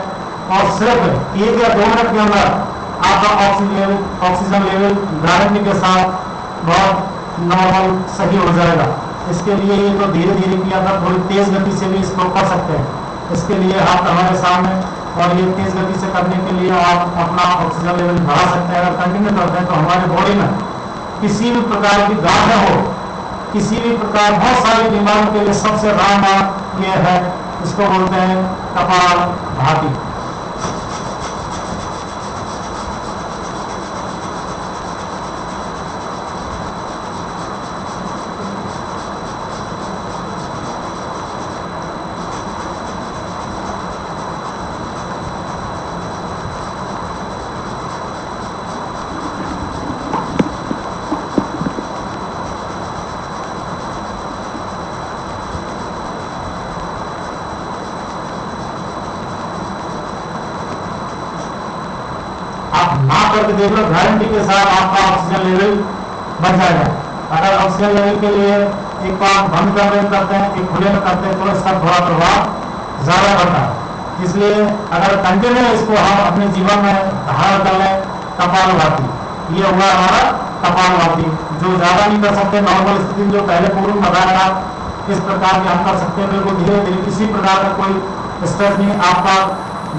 और सिर्फ 1 या 2 मिनट के अंदर आपका ऑक्सीजन लेवल गारंटी के साथ बहुत नॉर्मल सही हो जाएगा। इसके लिए ये तो धीरे धीरे किया था, थोड़ी तेज गति से भी इसको कर सकते हैं। इसके लिए हाथ हमारे सामने, और ये तेज गति से करने के लिए आप अपना ऑक्सीजन लेवल बढ़ा सकते हैं। अगर कंटिन्यू करते हैं तो हमारे बॉडी में किसी भी प्रकार की गांठ हो, किसी भी प्रकार बहुत सारी बीमारियों के लिए सबसे रामबाण ये है, इसको बोलते हैं कपालभाति। ना करके देख लो, गारंटी के साथ आपका ऑक्सीजन लेवल बढ़ जाएगा। अगर ऑक्सीजन लेवल के लिए एक बार बंद करते हैं, एक खुले में करते हैं, तो इसका थोड़ा प्रभाव ज्यादा बढ़ता है। इसलिए अगर कंटिन्यू इसको हम अपने जीवन में धारण कर लें, कपालभाति, ये हुआ हमारा कपालभाति। जो ज्यादा नहीं कर सकते, नॉर्मल स्थिति जो पहले पूर्व में बताया था, इस प्रकार के हम कर सकते हैं। बिल्कुल धीरे धीरे, किसी प्रकार का कोई स्ट्रेस नहीं, आपका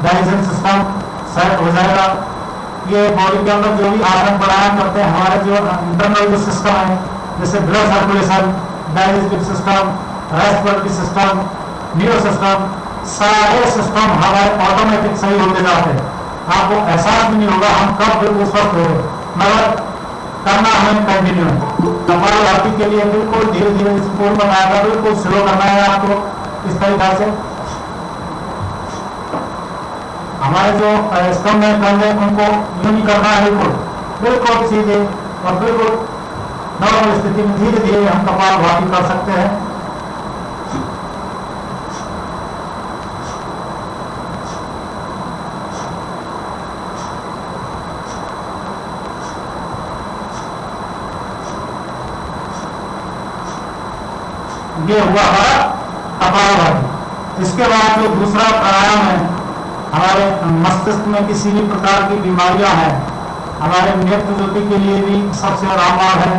डाइजेशन सिस्टम सेट हो जाएगा। ये बॉडी के अंदर जो भी आसन प्राणायाम करते हैं, हमारे जो इंटरनल जो सिस्टम है, जैसे blood circulation, digestive system, respiratory system, neuro system, सारे सिस्टम हमारे ऑटोमेटिक सही होते जाते हैं। आपको एहसास भी नहीं होगा हम कब बिल्कुल स्वस्थ हो गए, मगर करना हमें कंटिन्यू है। कपालभाति के लिए बिल्कुल धीरे धीरे पूर्ण बनाया था, बिल्कुल स्लो करना है आपको। इस तरीका से हमारे जो स्तंभ में कंध है उनको यूं नहीं करना है, बिल्कुल सीधे और बिल्कुल नॉर्मल स्थिति में धीरे धीरे हम कपालभाति कर सकते हैं। ये हुआ हमारा कपालभाति। इसके बाद जो दूसरा प्राणायाम है, हमारे मस्तिष्क में किसी भी प्रकार की बीमारियां हैं, हमारे नेत्र ज्योति के लिए भी सबसे रामबाण है,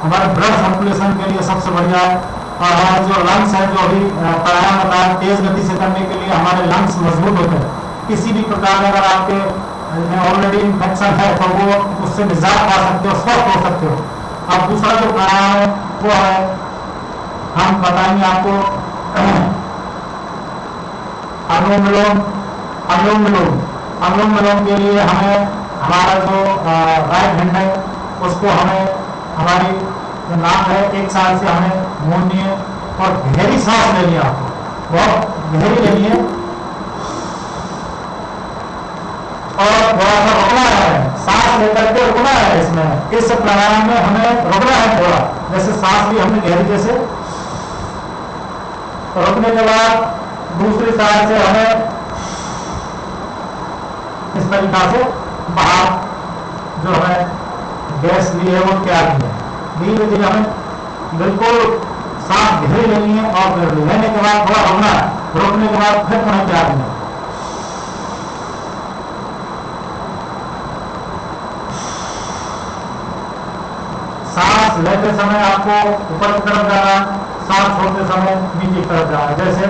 हमारे ब्लड सर्कुलेशन के लिए सबसे बढ़िया है, और हमारे जो लंग्स है, जो अभी प्राणायाम बताया तेज गति से करने के लिए हमारे लंग्स मजबूत होते हैं। किसी भी प्रकार अगर आपके ऑलरेडी इन्फेक्शन है तो वो उससे निजात पा सकते हो, स्वस्थ हो सकते हो। अब दूसरा जो प्राणायाम है वो है, हम बताएंगे आपको अनुलोम विलोम। अनुलोम विलोम अनुलोम विलोम के लिए हमें हमारा जो राइट हैंड है उसको हमें हमारी जो नाक है एक साइड से हमें मोड़नी है और गहरी सांस लेनी है। आपको बहुत गहरी लेनी है और थोड़ा सा रुकना है, सांस लेकर के रुकना है। इसमें इस प्राणायाम में हमें रुकना है थोड़ा, जैसे सांस ली हमने गहरी जैसे, रुकने के बाद दूसरी साइड से हमें इस तरीका से बाहर जो है गैस ली है वो त्याग है। धीरे धीरे हमें बिल्कुल सांस गहरी लेनी है और फिर लेने के बाद थोड़ा रुकना है, रोकने के बाद फिर पुनः त्यागना है। सांस लेते समय आपको ऊपर की तरफ जाना, सांस छोड़ते समय नीचे की तरफ जाना। जैसे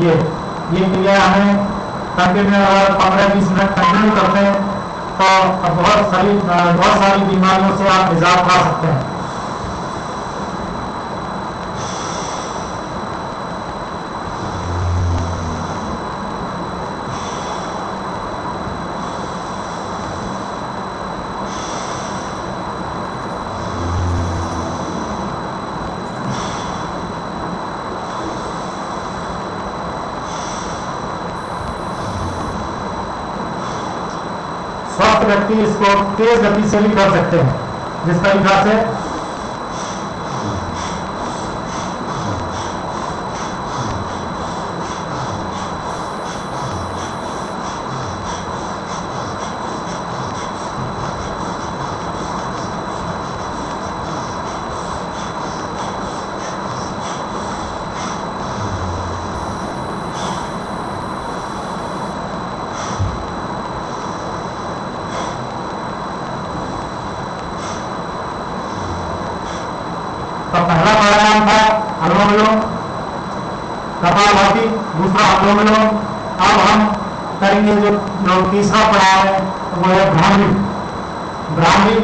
ये क्रिया हमें कंटिन्यू अगर 15-20 मिनट कंटिन्यू करते हैं तो बहुत सारी बीमारियों से आप निजात पा सकते हैं। स्वस्थ व्यक्ति इसको तेज गति से भी कर सकते हैं, जिस तरीका से तो पहला प्राणायाम था अनुलोम विलोम, कपालभाति, दूसरा अनुलोम विलोम। अब हम करेंगे जो तीसरा प्राणायाम है वो है भ्रामरी। भ्रामरी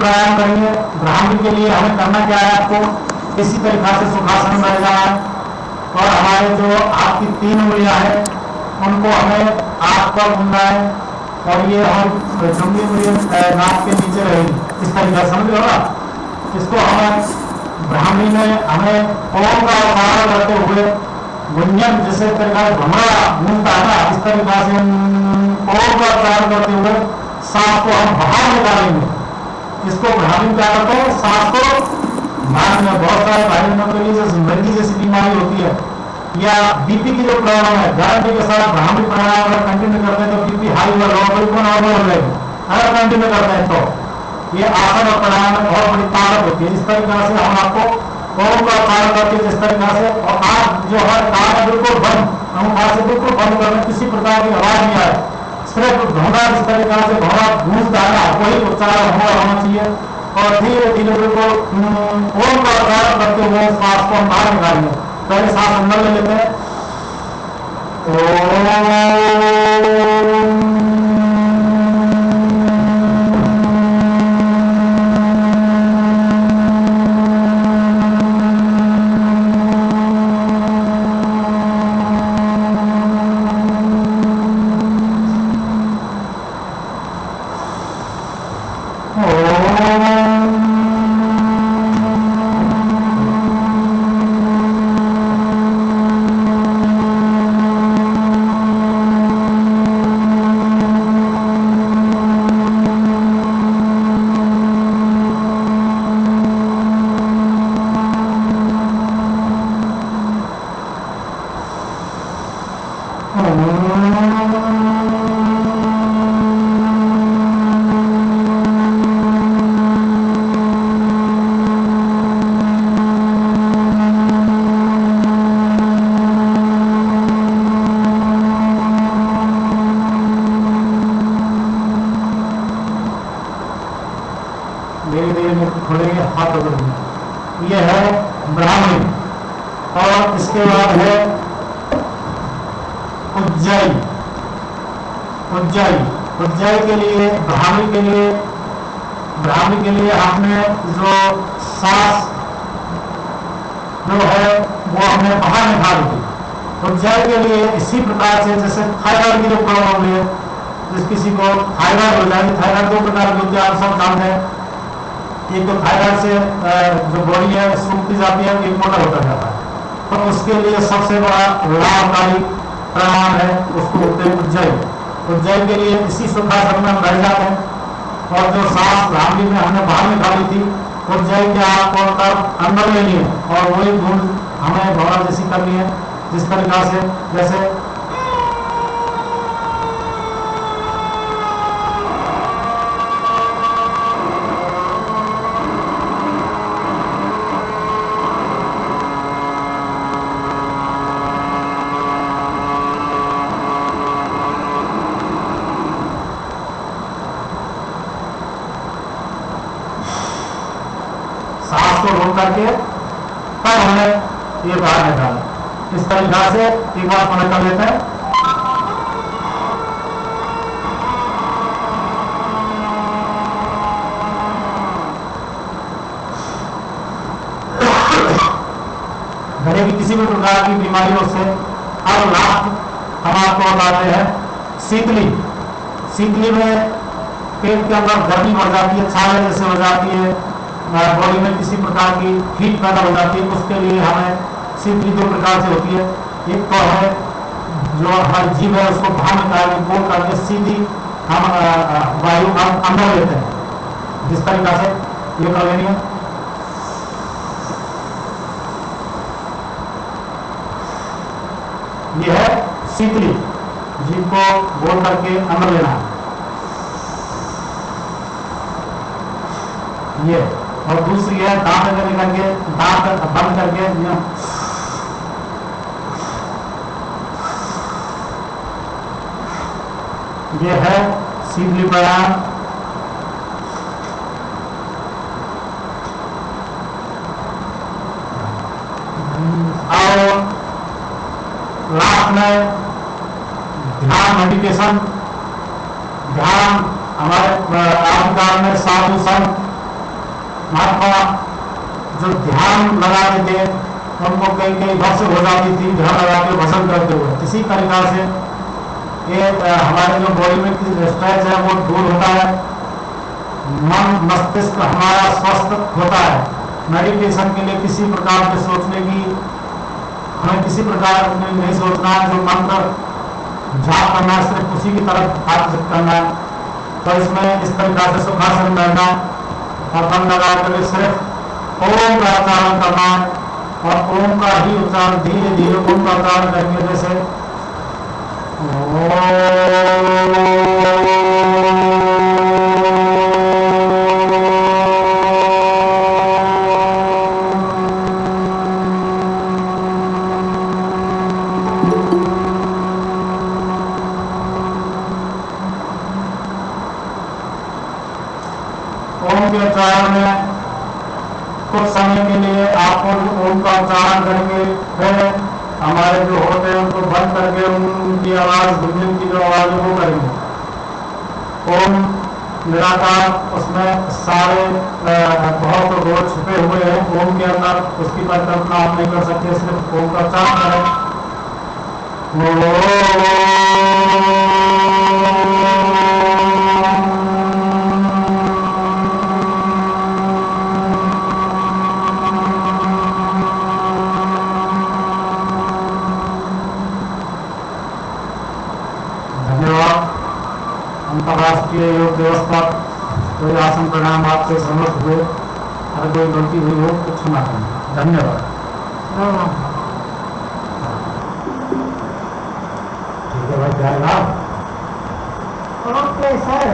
प्राणायाम करेंगे। भ्रामरी के लिए हमें करना क्या है, आपको इसी तरीका से सुखासन में जाना है और हमारे जो आपकी 3 उंगलियां हैं उनको हमें आंख पर घूमना है और ये हम नाक के नीचे रहेगी, इस तरीका समझ लो ना। इसको हमें ब्राह्मणी में हमें ओम का उच्चारण करते हुए गुंजन जैसे तरीका भमरा गूंजता है ना, इस तरीका से ओम का उच्चारण करते हुए सांस को हम बाहर निकालेंगे। इसको ब्राह्मणी क्या करते हैं, सांस को बाहर में। बहुत सारे भाइयों के लिए जैसे मृगी जैसी बीमारी होती है या बीपी की जो प्रॉब्लम है, गारंटी के साथ ब्राह्मणी प्राणायाम अगर कंटिन्यू करते हैं तो बीपी हाई हुआ नॉर्मल को नॉर्मल हो जाएगी। अगर कंटिन्यू करते हैं तो ये आसन और प्राणायाम में बहुत बड़ी ताकत होती है। इस तरीका से हम आपको ओम का उच्चारण करके जिस तरीका से, और आंख जो है कान बिल्कुल बंद, अंगूठा से बिल्कुल बंद करना, किसी प्रकार की आवाज नहीं आए, सिर्फ घोड़ा जिस तरीका से घोड़ा गूंजता है ना वही उच्चारण होना चाहिए। और धीरे धीरे बिल्कुल ओम का उच्चारण करते हुए श्वास को हम बाहर निकालेंगे। पहले सांस अंदर ले लेते हैं, धीरे धीरे खोलेंगे, हाथ पकड़ेंगे। यह है ब्राह्मणी। और इसके बाद है उज्जाई। उज्जाई के लिए, ब्राह्मणी के लिए ब्राह्मी के लिए हमने जो सांस जो है वो हमने बाहर निकाली थी। उज्जैन के लिए इसी प्रकार से जैसे थायराइड की जो प्रॉब्लम है, जिस किसी को थायराइड हो जाएगी, थायराइड दो प्रकार की होती है, आप सब जानते हैं। एक तो थायराइड से जो बॉडी है सूखती जाती है, एक मोटा होता जाता है। तो उसके लिए सबसे बड़ा लाभकारी प्राणायाम है, उसको बोलते हैं उज्जैन। उज्जैन के लिए इसी सुखासन में हम बैठ जाते हैं और जो सांस ब्राह्मी में हमने बाहर निकाली थी, उज्जैन के आपको अंदर लेनी है और वही धुन हमें भौरा जैसी करनी है, जिस तरीका से जैसे सांस को रोक करके तब हमें ये बाहर निकाला। इस तरीका से एक बार पढ़ कर लेते हैं। गले की किसी भी प्रकार की बीमारियों से अब लास्ट हम आपको बताते हैं शीतली। शीतली में पेट के अंदर गर्मी बढ़ जाती है, छाले जैसे हो जाती है, बॉडी में किसी प्रकार की हीट पैदा हो जाती है, उसके लिए हमें शीतली दो प्रकार से होती है। एक तो है जो हमारी जीभ है उसको बाहर निकाल बोल करके सीधी हम वायु हम अंदर लेते हैं, जिस तरीका से ये कर लेनी है। ये है शीतली, जीभ को बोल करके अंदर लेना है ये। और दूसरी है दांत में निकल के दांत बंद करके ये है शीतली प्राणायाम। और लास्ट में ध्यान मेडिटेशन। ध्यान हमारे आदिकाल में साधु संत महात्मा जो ध्यान लगाते थे उनको कई कई वर्ष हो जाती थी ध्यान लगा के भजन करते हुए। इसी तरीका से ये हमारे जो बॉडी में स्ट्रेस है वो दूर होता है, मन मस्तिष्क हमारा स्वस्थ होता है। मेडिटेशन के लिए किसी प्रकार के सोचने की हमें किसी प्रकार नहीं सोचना है, जो मंत्र जाप करना है सिर्फ उसी की तरफ हाथ करना है। तो इसमें इस तरीका से सुखासन बैठना और बंद लगा करके सिर्फ ओम का उच्चारण करना है और ओम का ही उच्चारण धीरे धीरे ओम का उच्चारण करने जैसे ओम के उच्चारण में कुछ समय के लिए आप ओम का उच्चारण करेंगे, फिर हमारे जो होते हैं उनको बंद करके उनकी आवाज गुंजन की जो आवाज है वो करेंगे। ओम निराकार, उसमें सारे बहुत रोज छुपे हुए हैं ओम के अंदर, उसकी परिकल्पना आप नहीं कर सकते, सिर्फ ओम का उच्चारण करें। अंतर्राष्ट्रीय योग दिवस पर कोई आसन प्रणाम आपसे समर्थ हुए, अगर कोई गलती हुई हो तो क्षमा करें। धन्यवाद। ठीक है भाई, जय राम। Okay sir.